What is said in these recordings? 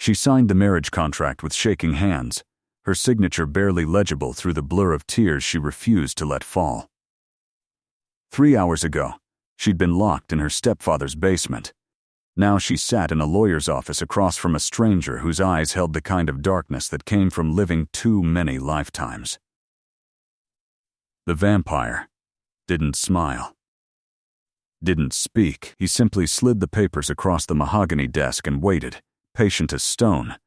She signed the marriage contract with shaking hands, her signature barely legible through the blur of tears she refused to let fall. 3 hours ago, she'd been locked in her stepfather's basement. Now she sat in a lawyer's office across from a stranger whose eyes held the kind of darkness that came from living too many lifetimes. The vampire didn't smile. Didn't speak. He simply slid the papers across the mahogany desk and waited, patient as stone,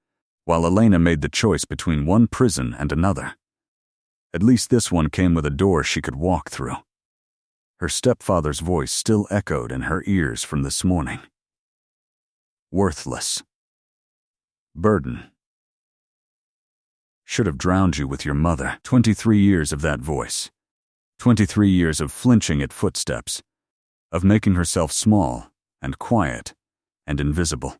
while Elena made the choice between one prison and another. At least this one came with a door she could walk through. Her stepfather's voice still echoed in her ears from this morning. Worthless. Burden. Should have drowned you with your mother. 23 years of that voice. 23 years of flinching at footsteps, of making herself small and quiet and invisible.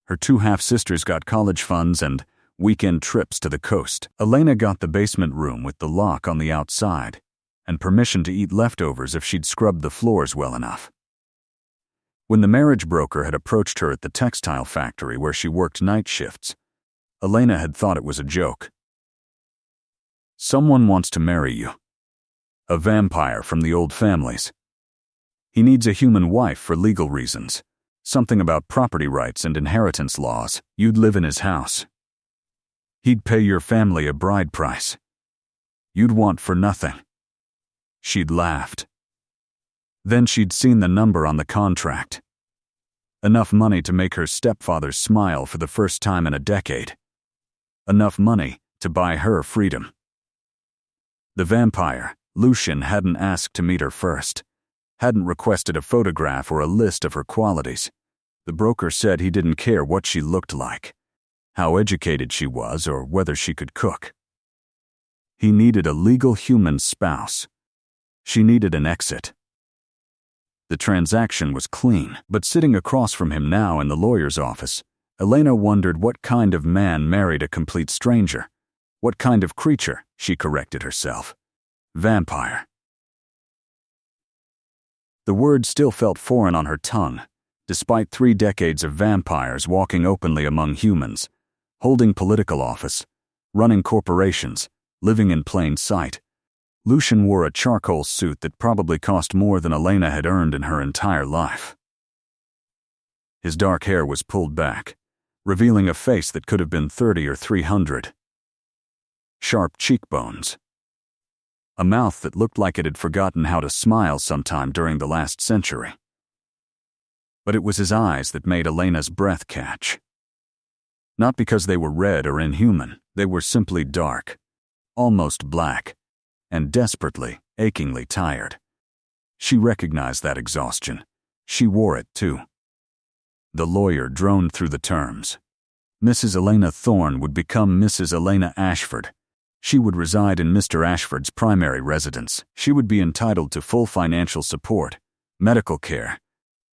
Her 2 half-sisters got college funds and weekend trips to the coast. Elena got the basement room with the lock on the outside and permission to eat leftovers if she'd scrubbed the floors well enough. When the marriage broker had approached her at the textile factory where she worked night shifts, Elena had thought it was a joke. Someone wants to marry you. A vampire from the old families. He needs a human wife for legal reasons. Something about property rights and inheritance laws. You'd live in his house. He'd pay your family a bride price. You'd want for nothing. She'd laughed. Then she'd seen the number on the contract. Enough money to make her stepfather smile for the first time in a decade. Enough money to buy her freedom. The vampire, Lucian, hadn't asked to meet her first. Hadn't requested a photograph or a list of her qualities. The broker said he didn't care what she looked like, how educated she was, or whether she could cook. He needed a legal human spouse. She needed an exit. The transaction was clean, but sitting across from him now in the lawyer's office, Elena wondered what kind of man married a complete stranger. What kind of creature, she corrected herself. Vampire. The word still felt foreign on her tongue, despite 3 decades of vampires walking openly among humans, holding political office, running corporations, living in plain sight. Lucian wore a charcoal suit that probably cost more than Elena had earned in her entire life. His dark hair was pulled back, revealing a face that could have been 30 or 300. Sharp cheekbones. A mouth that looked like it had forgotten how to smile sometime during the last century. But it was his eyes that made Elena's breath catch. Not because they were red or inhuman, they were simply dark, almost black, and desperately, achingly tired. She recognized that exhaustion. She wore it too. The lawyer droned through the terms. Mrs. Elena Thorne would become Mrs. Elena Ashford. She would reside in Mr. Ashford's primary residence. She would be entitled to full financial support, medical care,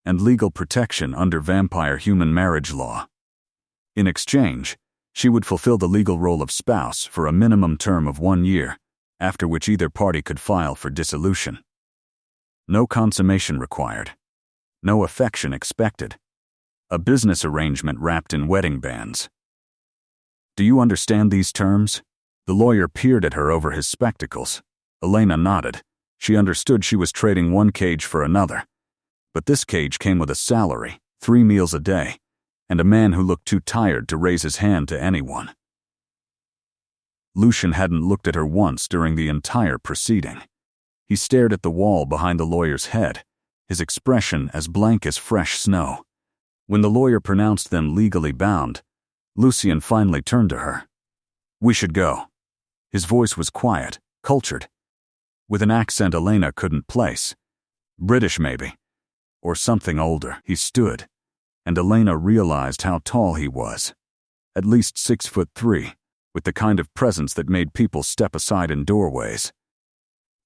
and legal protection under vampire human marriage law. In exchange, she would fulfill the legal role of spouse for a minimum term of 1 year, after which either party could file for dissolution. No consummation required. No affection expected. A business arrangement wrapped in wedding bands. Do you understand these terms? The lawyer peered at her over his spectacles. Elena nodded. She understood she was trading one cage for another. But this cage came with a salary, 3 meals a day, and a man who looked too tired to raise his hand to anyone. Lucian hadn't looked at her once during the entire proceeding. He stared at the wall behind the lawyer's head, his expression as blank as fresh snow. When the lawyer pronounced them legally bound, Lucian finally turned to her. "We should go." His voice was quiet, cultured, with an accent Elena couldn't place. British, maybe, or something older. He stood, and Elena realized how tall he was. At least 6'3", with the kind of presence that made people step aside in doorways.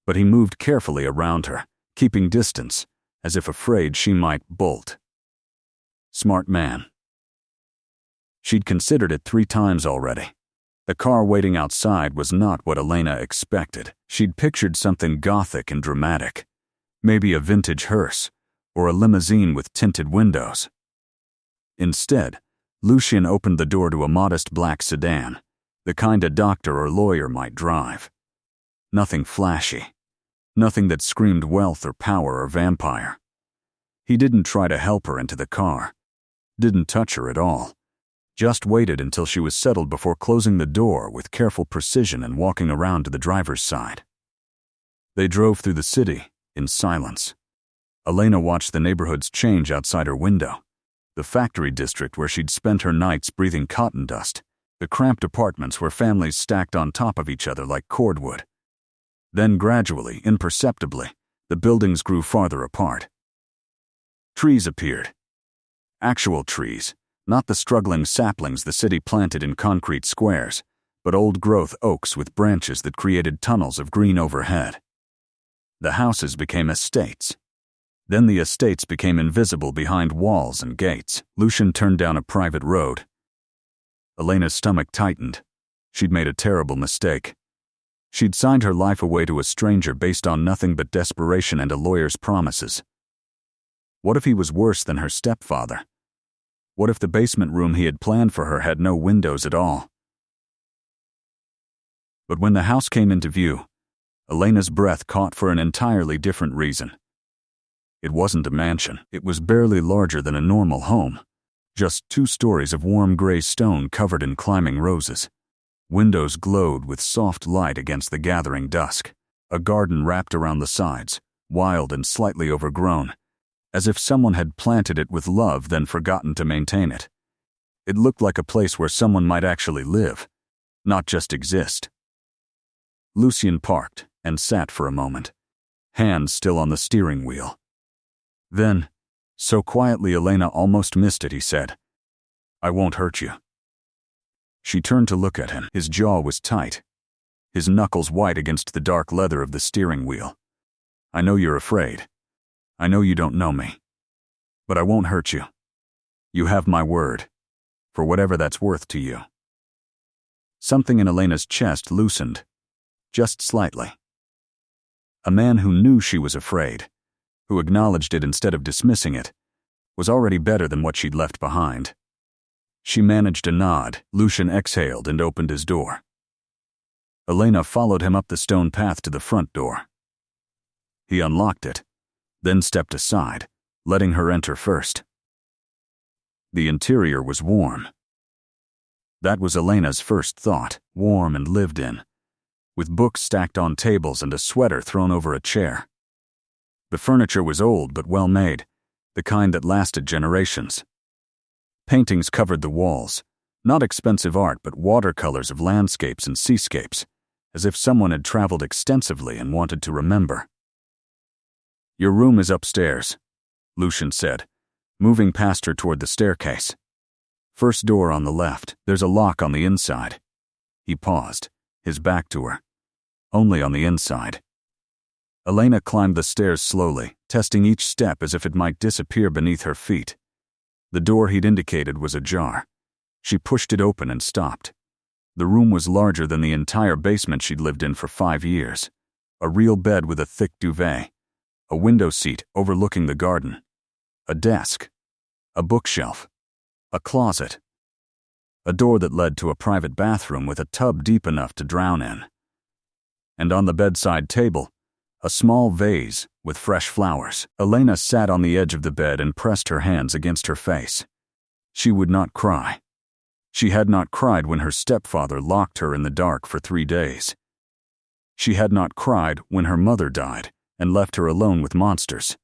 But he moved carefully around her, keeping distance, as if afraid she might bolt. Smart man. She'd considered it 3 times already. The car waiting outside was not what Elena expected. She'd pictured something gothic and dramatic. Maybe a vintage hearse, or a limousine with tinted windows. Instead, Lucian opened the door to a modest black sedan, the kind a doctor or lawyer might drive. Nothing flashy. Nothing that screamed wealth or power or vampire. He didn't try to help her into the car. Didn't touch her at all. Just waited until she was settled before closing the door with careful precision and walking around to the driver's side. They drove through the city in silence. Elena watched the neighborhoods change outside her window. The factory district where she'd spent her nights breathing cotton dust. The cramped apartments where families stacked on top of each other like cordwood. Then gradually, imperceptibly, the buildings grew farther apart. Trees appeared. Actual trees, not the struggling saplings the city planted in concrete squares, but old-growth oaks with branches that created tunnels of green overhead. The houses became estates. Then the estates became invisible behind walls and gates. Lucian turned down a private road. Elena's stomach tightened. She'd made a terrible mistake. She'd signed her life away to a stranger based on nothing but desperation and a lawyer's promises. What if he was worse than her stepfather? What if the basement room he had planned for her had no windows at all? But when the house came into view, Elena's breath caught for an entirely different reason. It wasn't a mansion. It was barely larger than a normal home. Just 2 stories of warm gray stone covered in climbing roses. Windows glowed with soft light against the gathering dusk. A garden wrapped around the sides, wild and slightly overgrown, as if someone had planted it with love then forgotten to maintain it. It looked like a place where someone might actually live, not just exist. Lucian parked and sat for a moment, hands still on the steering wheel. Then, so quietly Elena almost missed it, he said, "I won't hurt you." She turned to look at him. His jaw was tight, his knuckles white against the dark leather of the steering wheel. "I know you're afraid. I know you don't know me. But I won't hurt you. You have my word, for whatever that's worth to you." Something in Elena's chest loosened, just slightly. A man who knew she was afraid, who acknowledged it instead of dismissing it, was already better than what she'd left behind. She managed a nod. Lucian exhaled and opened his door. Elena followed him up the stone path to the front door. He unlocked it, then stepped aside, letting her enter first. The interior was warm. That was Elena's first thought, warm and lived in, with books stacked on tables and a sweater thrown over a chair. The furniture was old but well made, the kind that lasted generations. Paintings covered the walls, not expensive art but watercolors of landscapes and seascapes, as if someone had traveled extensively and wanted to remember. "Your room is upstairs," Lucian said, moving past her toward the staircase. "First door on the left, there's a lock on the inside." He paused, his back to her. "Only on the inside." Elena climbed the stairs slowly, testing each step as if it might disappear beneath her feet. The door he'd indicated was ajar. She pushed it open and stopped. The room was larger than the entire basement she'd lived in for 5 years. A real bed with a thick duvet, a window seat overlooking the garden, a desk, a bookshelf, a closet, a door that led to a private bathroom with a tub deep enough to drown in. And on the bedside table, a small vase with fresh flowers. Elena sat on the edge of the bed and pressed her hands against her face. She would not cry. She had not cried when her stepfather locked her in the dark for 3 days. She had not cried when her mother died and left her alone with monsters.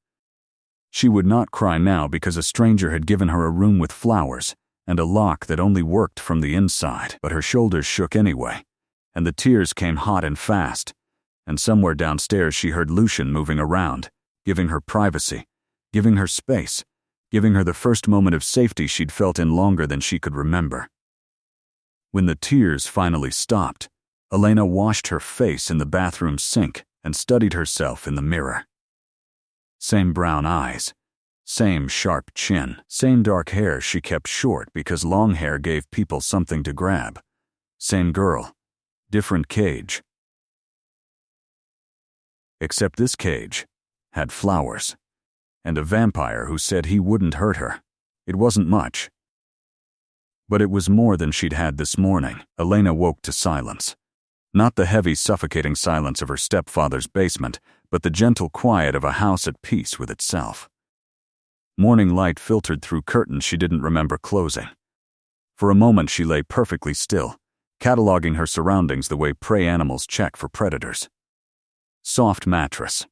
She would not cry now because a stranger had given her a room with flowers and a lock that only worked from the inside. But her shoulders shook anyway, and the tears came hot and fast. And somewhere downstairs she heard Lucian moving around, giving her privacy, giving her space, giving her the first moment of safety she'd felt in longer than she could remember. When the tears finally stopped, Elena washed her face in the bathroom sink and studied herself in the mirror. Same brown eyes, same sharp chin, same dark hair she kept short because long hair gave people something to grab. Same girl, different cage. Except this cage had flowers, and a vampire who said he wouldn't hurt her. It wasn't much, But it was more than she'd had this morning. Elena woke to silence. Not the heavy, suffocating silence of her stepfather's basement, but the gentle quiet of a house at peace with itself. Morning light filtered through curtains she didn't remember closing. For a moment she lay perfectly still, cataloging her surroundings the way prey animals check for predators. Soft mattress.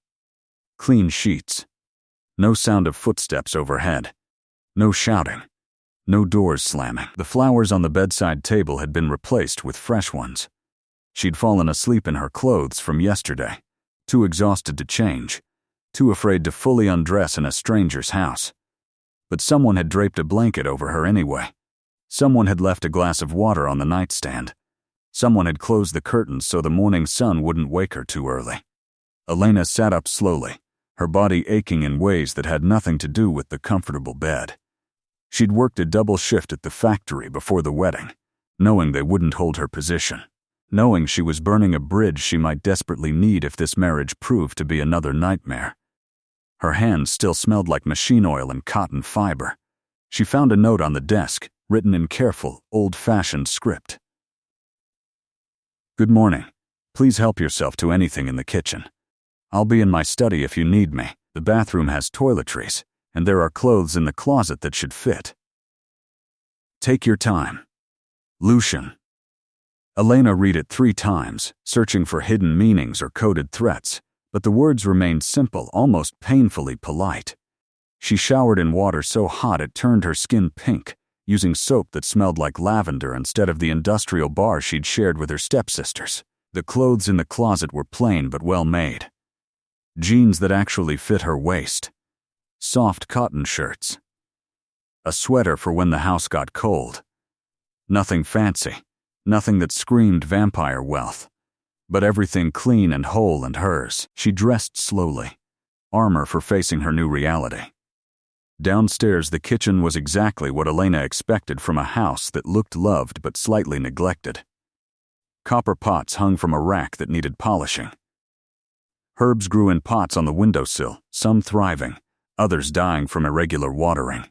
Clean sheets. No sound of footsteps overhead. No shouting. No doors slamming. The flowers on the bedside table had been replaced with fresh ones. She'd fallen asleep in her clothes from yesterday, too exhausted to change, too afraid to fully undress in a stranger's house. But someone had draped a blanket over her anyway. Someone had left a glass of water on the nightstand. Someone had closed the curtains so the morning sun wouldn't wake her too early. Elena sat up slowly, her body aching in ways that had nothing to do with the comfortable bed. She'd worked a double shift at the factory before the wedding, knowing they wouldn't hold her position, knowing she was burning a bridge she might desperately need if this marriage proved to be another nightmare. Her hands still smelled like machine oil and cotton fiber. She found a note on the desk, written in careful, old-fashioned script. "Good morning. Please help yourself to anything in the kitchen. I'll be in my study if you need me. The bathroom has toiletries, and there are clothes in the closet that should fit. Take your time. Lucian." Elena read it 3 times, searching for hidden meanings or coded threats, but the words remained simple, almost painfully polite. She showered in water so hot it turned her skin pink, using soap that smelled like lavender instead of the industrial bar she'd shared with her stepsisters. The clothes in the closet were plain but well made. Jeans that actually fit her waist. Soft cotton shirts. A sweater for when the house got cold. Nothing fancy, nothing that screamed vampire wealth, but everything clean and whole and hers. She dressed slowly, armor for facing her new reality. Downstairs, the kitchen was exactly what Elena expected from a house that looked loved but slightly neglected. Copper pots hung from a rack that needed polishing. Herbs grew in pots on the windowsill, some thriving, others dying from irregular watering.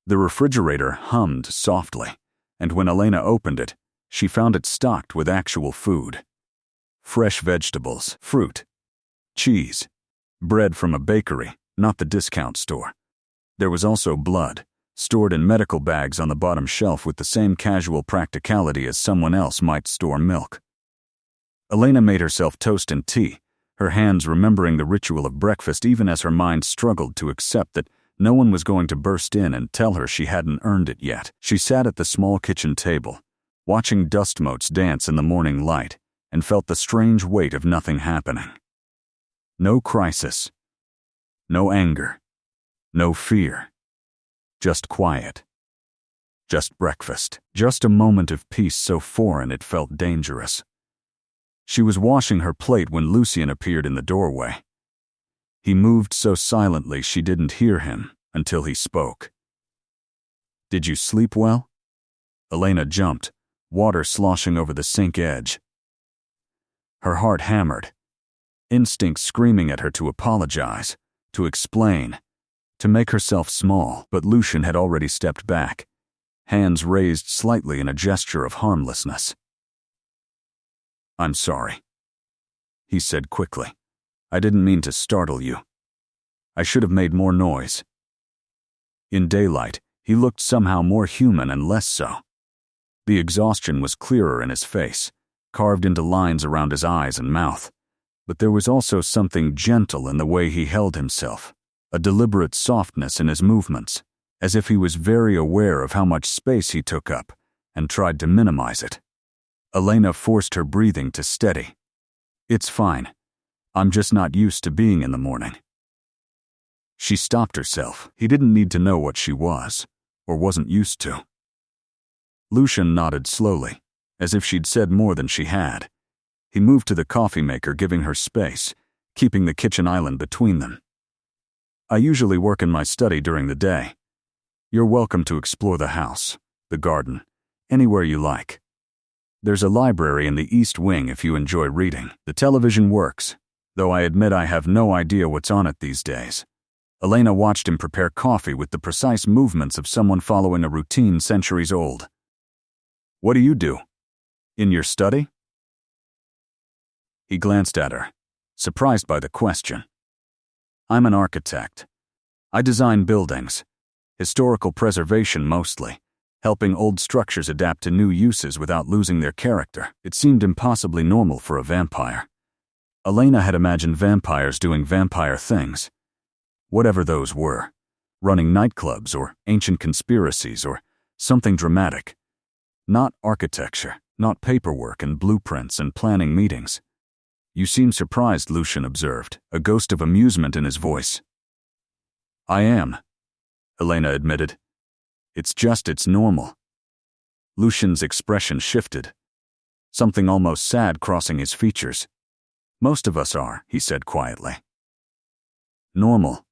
The refrigerator hummed softly, and when Elena opened it, she found it stocked with actual food. Fresh vegetables, fruit, cheese, bread from a bakery, not the discount store. There was also blood, stored in medical bags on the bottom shelf with the same casual practicality as someone else might store milk. Elena made herself toast and tea, her hands remembering the ritual of breakfast even as her mind struggled to accept that no one was going to burst in and tell her she hadn't earned it yet. She sat at the small kitchen table, watching dust motes dance in the morning light, and felt the strange weight of nothing happening. No crisis. No anger. No fear. Just quiet. Just breakfast. Just a moment of peace so foreign it felt dangerous. She was washing her plate when Lucian appeared in the doorway. He moved so silently she didn't hear him until he spoke. "Did you sleep well?" Elena jumped, water sloshing over the sink edge. Her heart hammered, instinct screaming at her to apologize, to explain, to make herself small, but Lucian had already stepped back, hands raised slightly in a gesture of harmlessness. "I'm sorry," he said quickly. "I didn't mean to startle you. I should have made more noise." In daylight, he looked somehow more human and less so. The exhaustion was clearer in his face, carved into lines around his eyes and mouth, but there was also something gentle in the way he held himself, a deliberate softness in his movements, as if he was very aware of how much space he took up and tried to minimize it. Elena forced her breathing to steady. "It's fine. I'm just not used to being in the morning." She stopped herself. He didn't need to know what she was, or wasn't used to. Lucian nodded slowly, as if she'd said more than she had. He moved to the coffee maker, giving her space, keeping the kitchen island between them. "I usually work in my study during the day. You're welcome to explore the house, the garden, anywhere you like. There's a library in the East Wing if you enjoy reading. The television works, though I admit I have no idea what's on it these days." Elena watched him prepare coffee with the precise movements of someone following a routine centuries old. "What do you do? In your study?" He glanced at her, surprised by the question. "I'm an architect. I design buildings, historical preservation mostly, helping old structures adapt to new uses without losing their character." It seemed impossibly normal for a vampire. Elena had imagined vampires doing vampire things, whatever those were, running nightclubs or ancient conspiracies or something dramatic. Not architecture, not paperwork and blueprints and planning meetings. "You seem surprised," Lucian observed, a ghost of amusement in his voice. "I am," Elena admitted. It's normal." Lucian's expression shifted, something almost sad crossing his features. "Most of us are," he said quietly. "Normal.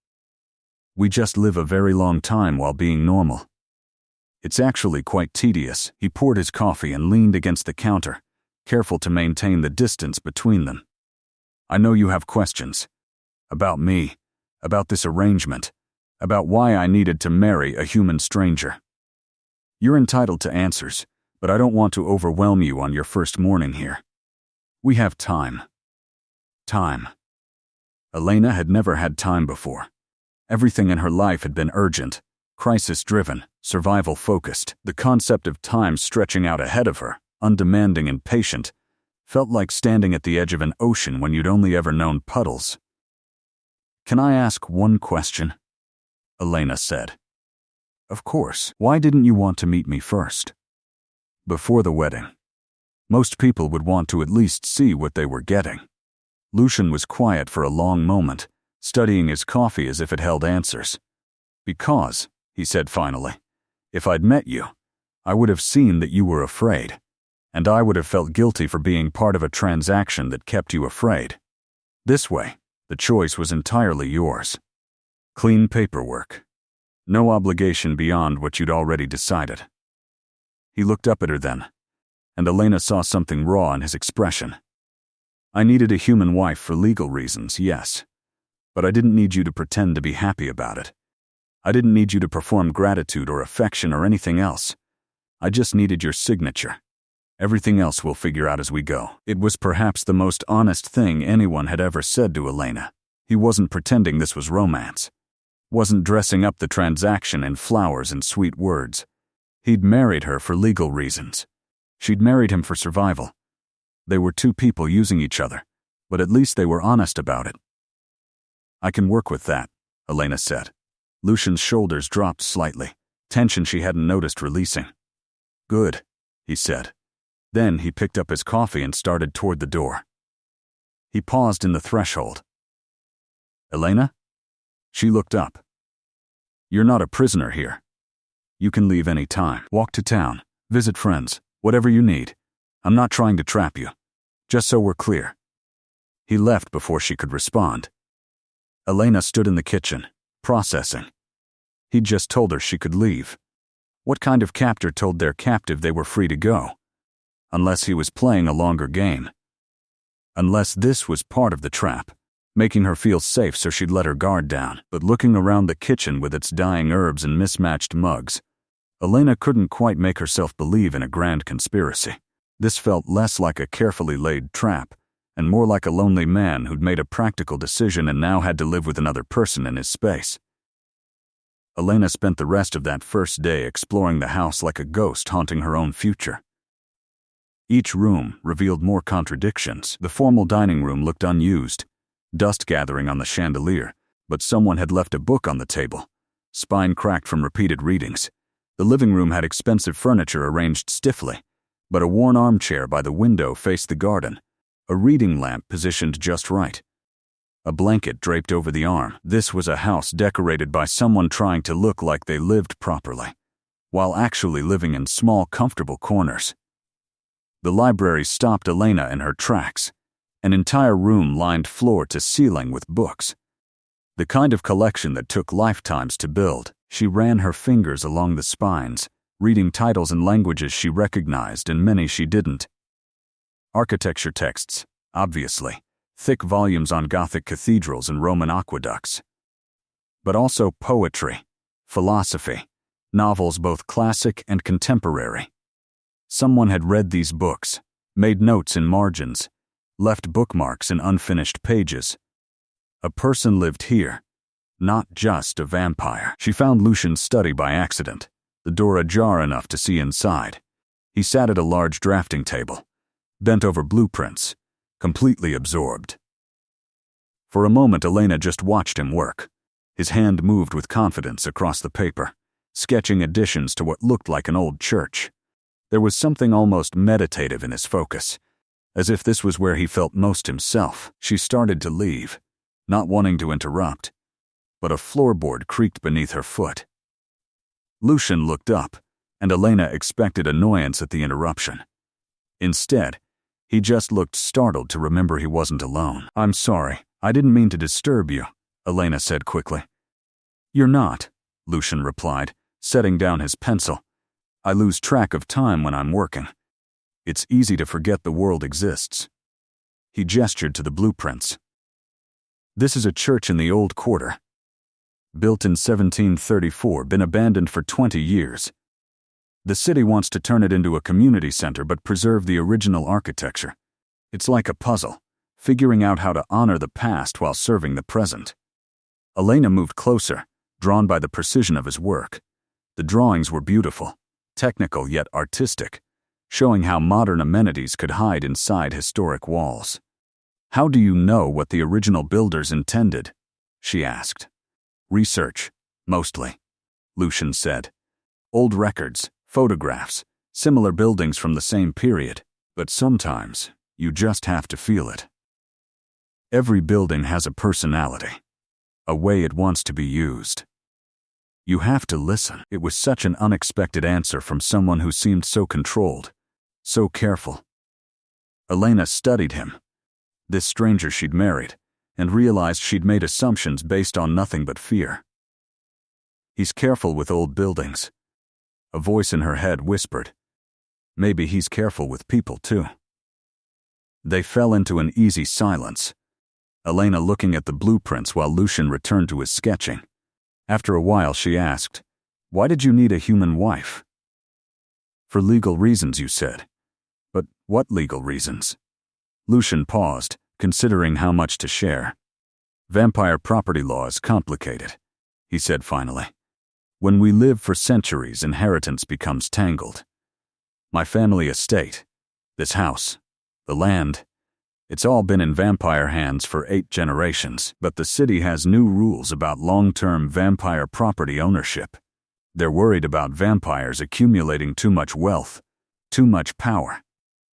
We just live a very long time while being normal. It's actually quite tedious." He poured his coffee and leaned against the counter, careful to maintain the distance between them. "I know you have questions. About me, about this arrangement, about why I needed to marry a human stranger. You're entitled to answers, but I don't want to overwhelm you on your first morning here. We have time." Time. Elena had never had time before. Everything in her life had been urgent, crisis-driven, survival-focused. The concept of time stretching out ahead of her, undemanding and patient, felt like standing at the edge of an ocean when you'd only ever known puddles. "Can I ask one question?" Elena said. "Of course. Why didn't you want to meet me first? Before the wedding. Most people would want to at least see what they were getting." Lucian was quiet for a long moment, studying his coffee as if it held answers. "Because," he said finally, "if I'd met you, I would have seen that you were afraid, and I would have felt guilty for being part of a transaction that kept you afraid. This way, the choice was entirely yours. Clean paperwork. No obligation beyond what you'd already decided." He looked up at her then, and Elena saw something raw in his expression. "I needed a human wife for legal reasons, yes. But I didn't need you to pretend to be happy about it. I didn't need you to perform gratitude or affection or anything else. I just needed your signature. Everything else we'll figure out as we go." It was perhaps the most honest thing anyone had ever said to Elena. He wasn't pretending this was romance. Wasn't dressing up the transaction in flowers and sweet words. He'd married her for legal reasons. She'd married him for survival. They were two people using each other, but at least they were honest about it. "I can work with that," Elena said. Lucian's shoulders dropped slightly, tension she hadn't noticed releasing. "Good," he said. Then he picked up his coffee and started toward the door. He paused in the threshold. "Elena?" She looked up. "You're not a prisoner here. You can leave any time. Walk to town, visit friends, whatever you need. I'm not trying to trap you. Just so we're clear." He left before she could respond. Elena stood in the kitchen, processing. He'd just told her she could leave. What kind of captor told their captive they were free to go? Unless he was playing a longer game. Unless this was part of the trap, making her feel safe so she'd let her guard down. But looking around the kitchen with its dying herbs and mismatched mugs, Elena couldn't quite make herself believe in a grand conspiracy. This felt less like a carefully laid trap, and more like a lonely man who'd made a practical decision and now had to live with another person in his space. Elena spent the rest of that first day exploring the house like a ghost haunting her own future. Each room revealed more contradictions. The formal dining room looked unused, dust gathering on the chandelier, but someone had left a book on the table, spine cracked from repeated readings. The living room had expensive furniture arranged stiffly, but a worn armchair by the window faced the garden, a reading lamp positioned just right. A blanket draped over the arm. This was a house decorated by someone trying to look like they lived properly, while actually living in small, comfortable corners. The library stopped Elena in her tracks. An entire room lined floor to ceiling with books. The kind of collection that took lifetimes to build. She ran her fingers along the spines, reading titles in languages she recognized and many she didn't. Architecture texts, obviously. Thick volumes on Gothic cathedrals and Roman aqueducts. but also poetry, philosophy, novels both classic and contemporary. Someone had read these books, made notes in margins, left bookmarks in unfinished pages. A person lived here, not just a vampire. She found Lucian's study by accident, the door ajar enough to see inside. He sat at a large drafting table, bent over blueprints, completely absorbed. For a moment, Elena just watched him work. His hand moved with confidence across the paper, sketching additions to what looked like an old church. There was something almost meditative in his focus, as if this was where he felt most himself. She started to leave, not wanting to interrupt, but a floorboard creaked beneath her foot. Lucian looked up, and Elena expected annoyance at the interruption. Instead, he just looked startled to remember he wasn't alone. "I'm sorry, I didn't mean to disturb you," Elena said quickly. "You're not," Lucian replied, setting down his pencil. "I lose track of time when I'm working. It's easy to forget the world exists." He gestured to the blueprints. "This is a church in the old quarter. Built in 1734, been abandoned for 20 years. The city wants to turn it into a community center but preserve the original architecture. It's like a puzzle, figuring out how to honor the past while serving the present." Elena moved closer, drawn by the precision of his work. The drawings were beautiful, technical yet artistic, showing how modern amenities could hide inside historic walls. "How do you know what the original builders intended?" she asked. "Research, mostly," Lucian said. "Old records, photographs, similar buildings from the same period, but sometimes you just have to feel it. Every building has a personality, a way it wants to be used. You have to listen." It was such an unexpected answer from someone who seemed so controlled, so careful. Elena studied him, this stranger she'd married, and realized she'd made assumptions based on nothing but fear. "He's careful with old buildings." A voice in her head whispered, "Maybe he's careful with people too." They fell into an easy silence, Elena looking at the blueprints while Lucian returned to his sketching. After a while she asked, "Why did you need a human wife?" "For legal reasons, you said." "But what legal reasons?" Lucian paused, considering how much to share. "Vampire property law is complicated," he said finally. "When we live for centuries, inheritance becomes tangled. My family estate, this house, the land, it's all been in vampire hands for 8 generations, but the city has new rules about long-term vampire property ownership. They're worried about vampires accumulating too much wealth, too much power.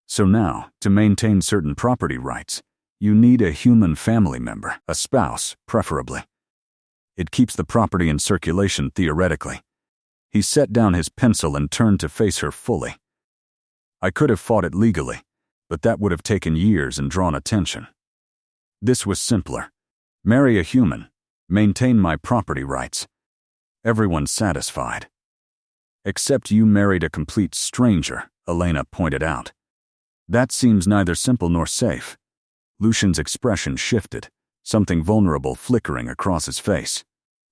So now, to maintain certain property rights, you need a human family member, a spouse, preferably. It keeps the property in circulation theoretically." He set down his pencil and turned to face her fully. "I could have fought it legally, but that would have taken years and drawn attention. This was simpler. Marry a human, maintain my property rights. Everyone's satisfied." "Except you married a complete stranger," Elena pointed out. "That seems neither simple nor safe." Lucian's expression shifted, something vulnerable flickering across his face.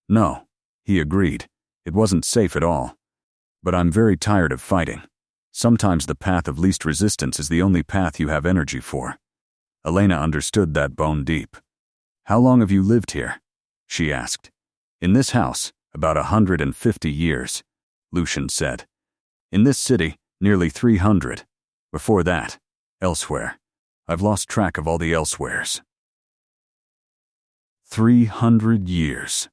"No," he agreed, "it wasn't safe at all. But I'm very tired of fighting. Sometimes the path of least resistance is the only path you have energy for." Elena understood that bone deep. "How long have you lived here?" she asked. "In this house, about 150 years, Lucian said. "In this city, nearly 300. Before that, elsewhere. I've lost track of all the elsewheres." 300 years.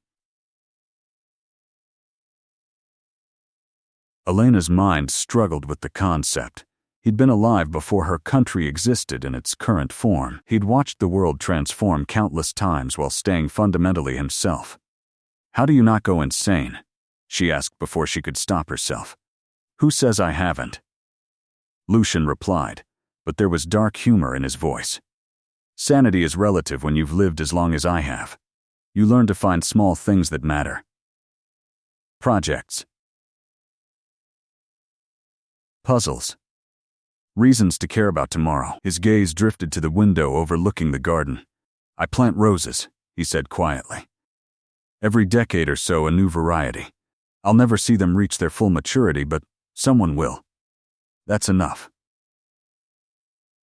Elena's mind struggled with the concept. He'd been alive before her country existed in its current form. He'd watched the world transform countless times while staying fundamentally himself. "How do you not go insane?" she asked before she could stop herself. "Who says I haven't?" Lucian replied, but there was dark humor in his voice. "Sanity is relative when you've lived as long as I have. You learn to find small things that matter. Projects. Puzzles. Reasons to care about tomorrow." His gaze drifted to the window overlooking the garden. "I plant roses," he said quietly. Every decade or so, a new variety. I'll never see them reach their full maturity, but someone will. That's enough.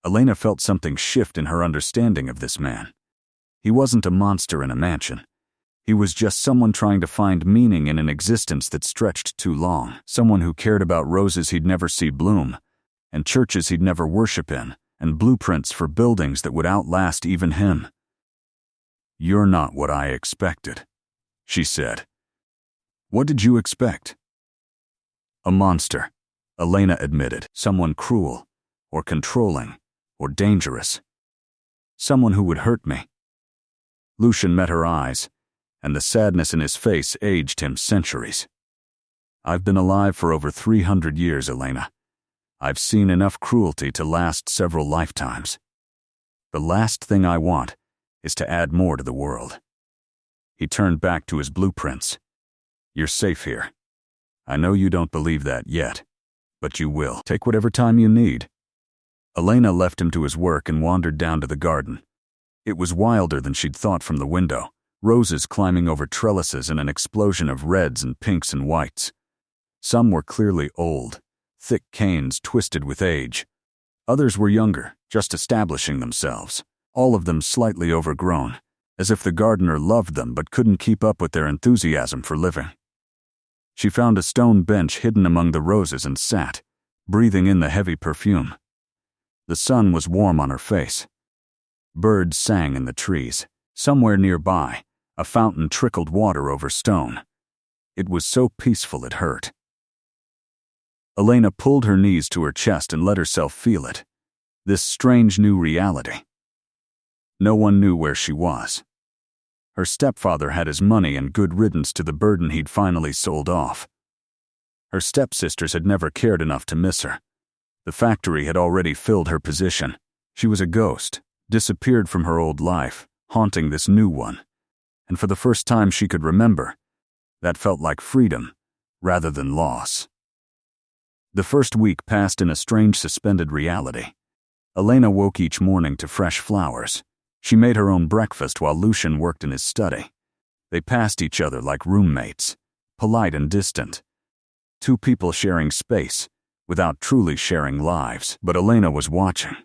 Elena felt something shift in her understanding of this man. He wasn't a monster in a mansion. He was just someone trying to find meaning in an existence that stretched too long. Someone who cared about roses he'd never see bloom, and churches he'd never worship in, and blueprints for buildings that would outlast even him. "You're not what I expected," she said. "What did you expect?" "A monster," Elena admitted. "Someone cruel, or controlling, or dangerous. Someone who would hurt me." Lucian met her eyes, and the sadness in his face aged him centuries. "I've been alive for over 300 years, Elena. I've seen enough cruelty to last several lifetimes. The last thing I want is to add more to the world." He turned back to his blueprints. "You're safe here. I know you don't believe that yet, but you will. Take whatever time you need." Elena left him to his work and wandered down to the garden. It was wilder than she'd thought from the window, roses climbing over trellises in an explosion of reds and pinks and whites. Some were clearly old, thick canes twisted with age. Others were younger, just establishing themselves, all of them slightly overgrown, as if the gardener loved them but couldn't keep up with their enthusiasm for living. She found a stone bench hidden among the roses and sat, breathing in the heavy perfume. The sun was warm on her face. Birds sang in the trees. Somewhere nearby, a fountain trickled water over stone. It was so peaceful it hurt. Elena pulled her knees to her chest and let herself feel it. This strange new reality. No one knew where she was. Her stepfather had his money and good riddance to the burden he'd finally sold off. Her stepsisters had never cared enough to miss her. The factory had already filled her position. She was a ghost, disappeared from her old life, haunting this new one. And for the first time she could remember, that felt like freedom, rather than loss. The first week passed in a strange suspended reality. Elena woke each morning to fresh flowers. She made her own breakfast while Lucian worked in his study. They passed each other like roommates, polite and distant. Two people sharing space, without truly sharing lives. But Elena was watching.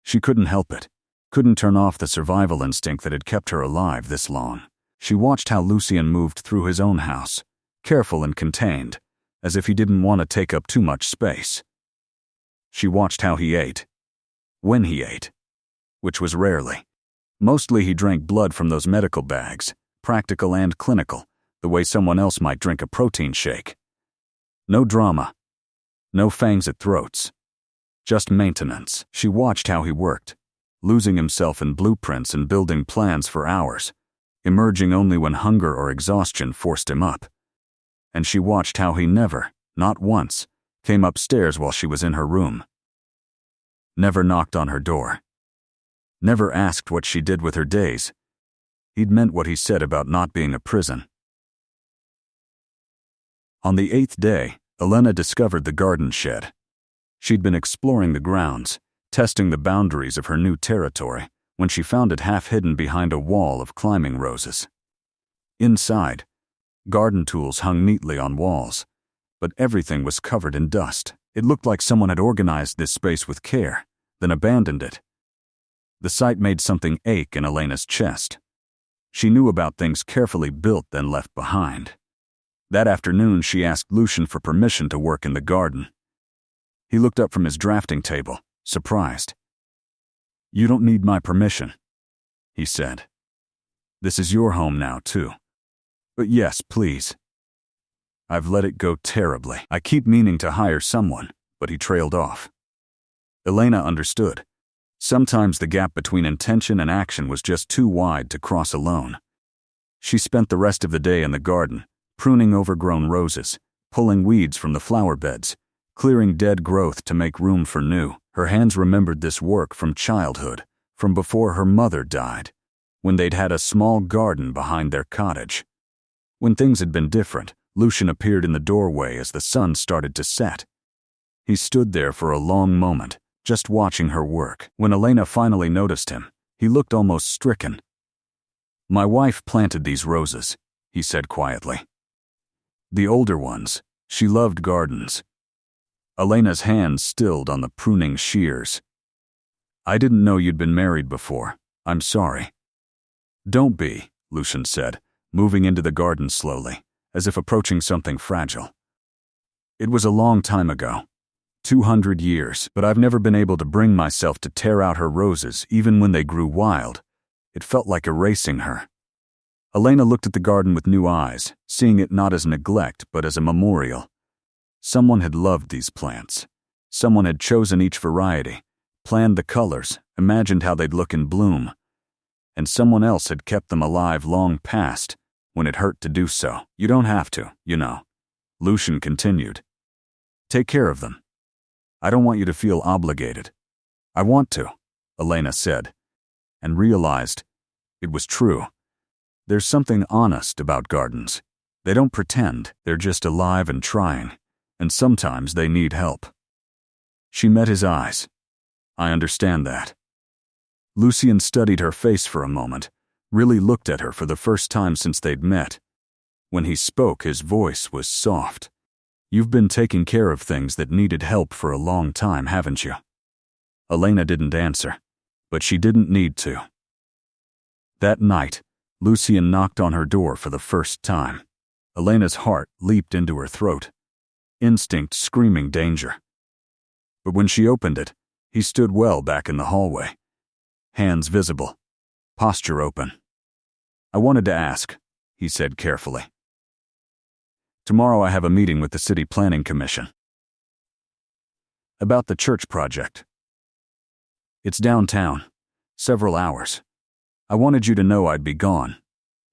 She couldn't help it, couldn't turn off the survival instinct that had kept her alive this long. She watched how Lucian moved through his own house, careful and contained, as if he didn't want to take up too much space. She watched how he ate. When he ate. Which was rarely. Mostly he drank blood from those medical bags, practical and clinical, the way someone else might drink a protein shake. No drama. No fangs at throats. Just maintenance. She watched how he worked, losing himself in blueprints and building plans for hours, emerging only when hunger or exhaustion forced him up. And she watched how he never, not once, came upstairs while she was in her room. Never knocked on her door. Never asked what she did with her days. He'd meant what he said about not being a prison. On the 8th day, Elena discovered the garden shed. She'd been exploring the grounds, testing the boundaries of her new territory, when she found it half hidden behind a wall of climbing roses. Inside, garden tools hung neatly on walls, but everything was covered in dust. It looked like someone had organized this space with care, then abandoned it. The sight made something ache in Elena's chest. She knew about things carefully built then left behind. That afternoon she asked Lucian for permission to work in the garden. He looked up from his drafting table, surprised. "You don't need my permission," he said. "This is your home now, too. But yes, please." "I've let it go terribly. I keep meaning to hire someone," but he trailed off. Elena understood. Sometimes the gap between intention and action was just too wide to cross alone. She spent the rest of the day in the garden, pruning overgrown roses, pulling weeds from the flower beds, clearing dead growth to make room for new. Her hands remembered this work from childhood, from before her mother died, when they'd had a small garden behind their cottage. When things had been different, Lucian appeared in the doorway as the sun started to set. He stood there for a long moment, just watching her work. When Elena finally noticed him, he looked almost stricken. "My wife planted these roses," he said quietly. The older ones. She loved gardens. Elena's hands stilled on the pruning shears. I didn't know you'd been married before. I'm sorry. Don't be, Lucian said, moving into the garden slowly, as if approaching something fragile. It was a long time ago. 200 years, but I've never been able to bring myself to tear out her roses even when they grew wild. It felt like erasing her. Elena looked at the garden with new eyes, seeing it not as neglect but as a memorial. Someone had loved these plants. Someone had chosen each variety, planned the colors, imagined how they'd look in bloom. And someone else had kept them alive long past, when it hurt to do so. You don't have to, you know. Lucian continued. Take care of them. I don't want you to feel obligated. I want to, Elena said, and realized it was true. There's something honest about gardens. They don't pretend, they're just alive and trying, and sometimes they need help. She met his eyes. I understand that. Lucian studied her face for a moment, really looked at her for the first time since they'd met. When he spoke, his voice was soft. You've been taking care of things that needed help for a long time, haven't you? Elena didn't answer, but she didn't need to. That night, Lucian knocked on her door for the first time. Elena's heart leaped into her throat, instinct screaming danger. But when she opened it, he stood well back in the hallway, hands visible, posture open. I wanted to ask, he said carefully. Tomorrow I have a meeting with the City Planning Commission. About the church project. It's downtown, several hours. I wanted you to know I'd be gone,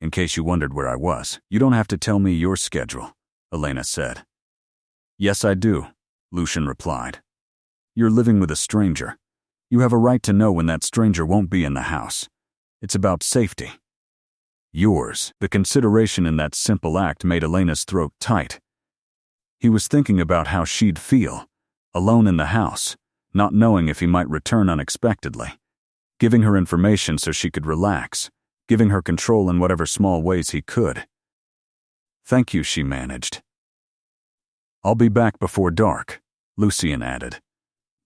in case you wondered where I was. You don't have to tell me your schedule, Elena said. Yes, I do, Lucian replied. You're living with a stranger. You have a right to know when that stranger won't be in the house. It's about safety. Yours. The consideration in that simple act made Elena's throat tight. He was thinking about how she'd feel, alone in the house, not knowing if he might return unexpectedly, giving her information so she could relax, giving her control in whatever small ways he could. Thank you, she managed. I'll be back before dark, Lucian added.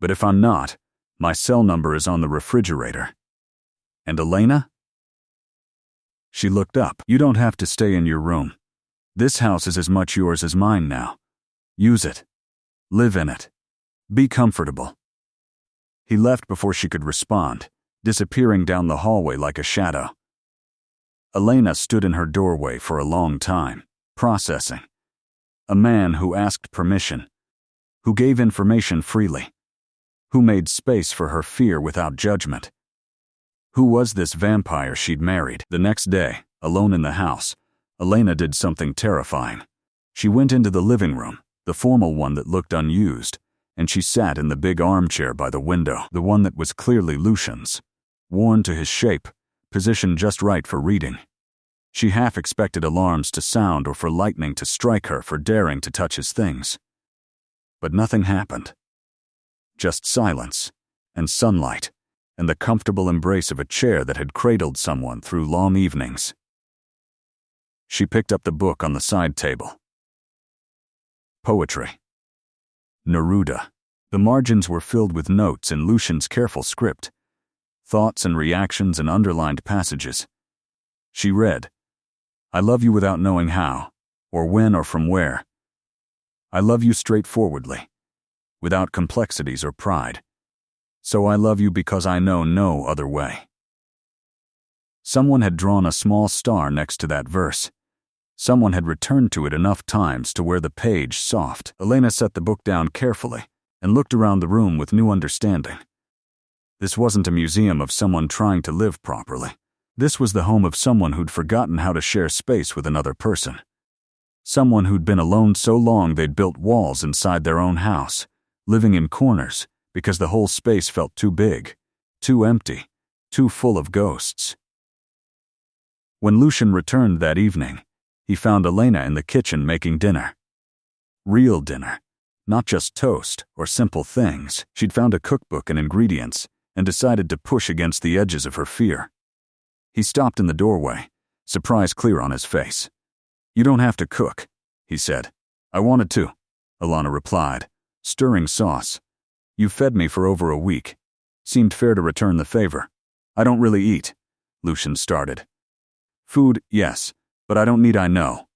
But if I'm not, my cell number is on the refrigerator. And Elena? She looked up. You don't have to stay in your room. This house is as much yours as mine now. Use it. Live in it. Be comfortable. He left before she could respond, disappearing down the hallway like a shadow. Elena stood in her doorway for a long time, processing. A man who asked permission, who gave information freely, who made space for her fear without judgment. Who was this vampire she'd married? The next day, alone in the house, Elena did something terrifying. She went into the living room, the formal one that looked unused, and she sat in the big armchair by the window, the one that was clearly Lucian's, worn to his shape, positioned just right for reading. She half expected alarms to sound or for lightning to strike her for daring to touch his things. But nothing happened. Just silence, and sunlight, and the comfortable embrace of a chair that had cradled someone through long evenings. She picked up the book on the side table. Poetry. Neruda. The margins were filled with notes in Lucian's careful script, thoughts and reactions and underlined passages. She read, I love you without knowing how, or when or from where. I love you straightforwardly, without complexities or pride. So I love you because I know no other way. Someone had drawn a small star next to that verse. Someone had returned to it enough times to wear the page soft. Elena set the book down carefully and looked around the room with new understanding. This wasn't a museum of someone trying to live properly. This was the home of someone who'd forgotten how to share space with another person. Someone who'd been alone so long they'd built walls inside their own house, living in corners because the whole space felt too big, too empty, too full of ghosts. When Lucian returned that evening, he found Elena in the kitchen making dinner. Real dinner, not just toast or simple things. She'd found a cookbook and ingredients and decided to push against the edges of her fear. He stopped in the doorway, surprise clear on his face. You don't have to cook, he said. I wanted to, Alana replied, stirring sauce. You fed me for over a week. Seemed fair to return the favor. I don't really eat, Lucian started. Food, yes, but I don't need I know,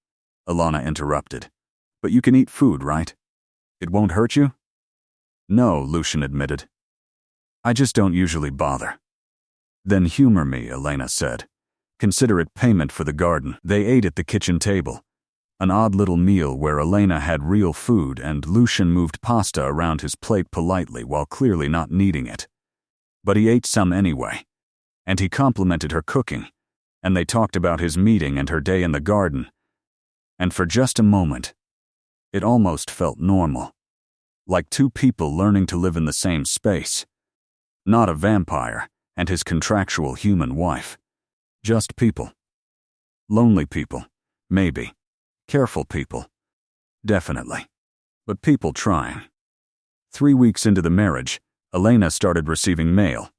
Alana interrupted. But you can eat food, right? It won't hurt you? No, Lucian admitted. I just don't usually bother. Then humor me, Elena said. Consider it payment for the garden. They ate at the kitchen table. An odd little meal where Elena had real food and Lucian moved pasta around his plate politely while clearly not needing it. But he ate some anyway. And he complimented her cooking. And they talked about his meeting and her day in the garden. And for just a moment, it almost felt normal. Like two people learning to live in the same space. Not a vampire and his contractual human wife. Just people. Lonely people, maybe. Careful people. Definitely. But people trying. 3 weeks into the marriage, Elena started receiving mail.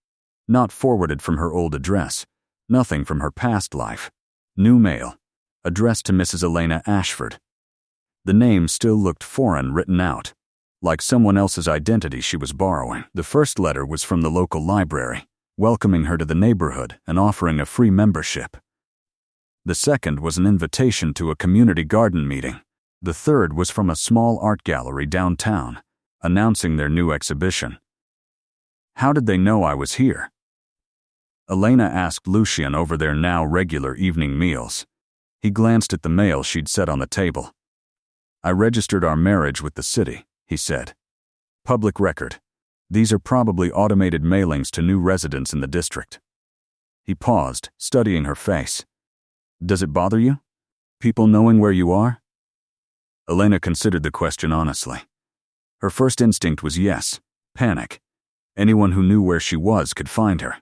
Not forwarded from her old address. Nothing from her past life. New mail. Addressed to Mrs. Elena Ashford. The name still looked foreign written out. Like someone else's identity she was borrowing. The first letter was from the local library, welcoming her to the neighborhood and offering a free membership. The second was an invitation to a community garden meeting. The third was from a small art gallery downtown, announcing their new exhibition. How did they know I was here? Elena asked Lucian over their now regular evening meals. He glanced at the mail she'd set on the table. I registered our marriage with the city, he said. Public record. These are probably automated mailings to new residents in the district. He paused, studying her face. Does it bother you? People knowing where you are? Elena considered the question honestly. Her first instinct was yes, panic. Anyone who knew where she was could find her.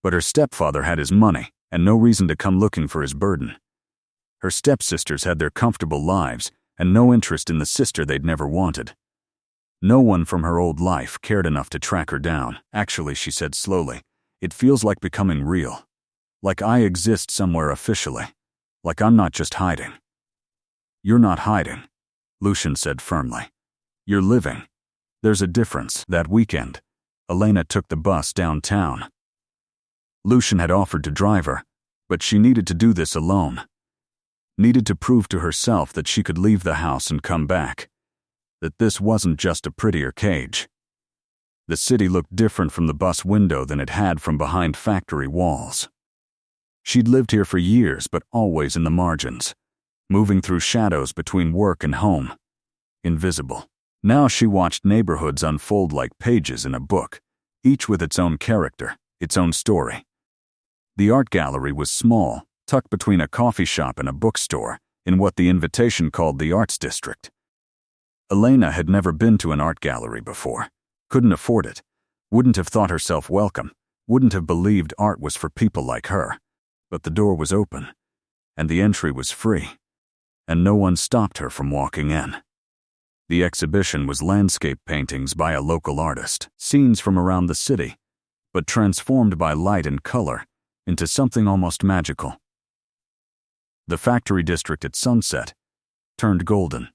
But her stepfather had his money and no reason to come looking for his burden. Her stepsisters had their comfortable lives and no interest in the sister they'd never wanted. No one from her old life cared enough to track her down. Actually, she said slowly, it feels like becoming real. Like I exist somewhere officially. Like I'm not just hiding. You're not hiding, Lucian said firmly. You're living. There's a difference. That weekend, Elena took the bus downtown. Lucian had offered to drive her, but she needed to do this alone. Needed to prove to herself that she could leave the house and come back. That this wasn't just a prettier cage. The city looked different from the bus window than it had from behind factory walls. She'd lived here for years, but always in the margins, moving through shadows between work and home. Invisible. Now she watched neighborhoods unfold like pages in a book, each with its own character, its own story. The art gallery was small, tucked between a coffee shop and a bookstore, in what the invitation called the Arts District. Elena had never been to an art gallery before, couldn't afford it, wouldn't have thought herself welcome, wouldn't have believed art was for people like her. But the door was open, and the entry was free, and no one stopped her from walking in. The exhibition was landscape paintings by a local artist, scenes from around the city, but transformed by light and color into something almost magical. The factory district at sunset turned golden.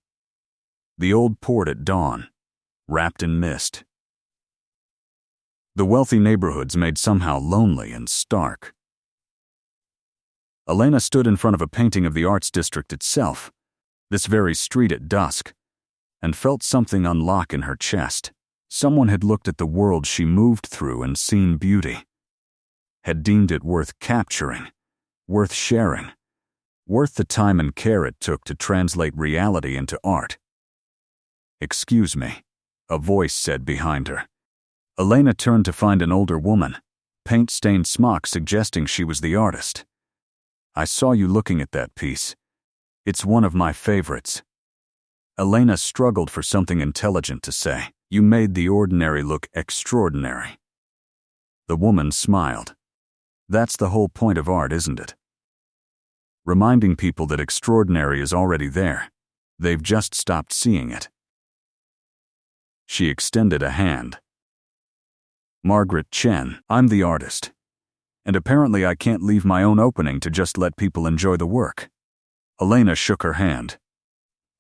The old port at dawn, wrapped in mist. The wealthy neighborhoods made somehow lonely and stark. Elena stood in front of a painting of the arts district itself, this very street at dusk, and felt something unlock in her chest. Someone had looked at the world she moved through and seen beauty. Had deemed it worth capturing, worth sharing, worth the time and care it took to translate reality into art. Excuse me, a voice said behind her. Elena turned to find an older woman, paint-stained smock suggesting she was the artist. I saw you looking at that piece. It's one of my favorites. Elena struggled for something intelligent to say. You made the ordinary look extraordinary. The woman smiled. That's the whole point of art, isn't it? Reminding people that extraordinary is already there. They've just stopped seeing it. She extended a hand. Margaret Chen, I'm the artist. And apparently I can't leave my own opening to just let people enjoy the work. Elena shook her hand.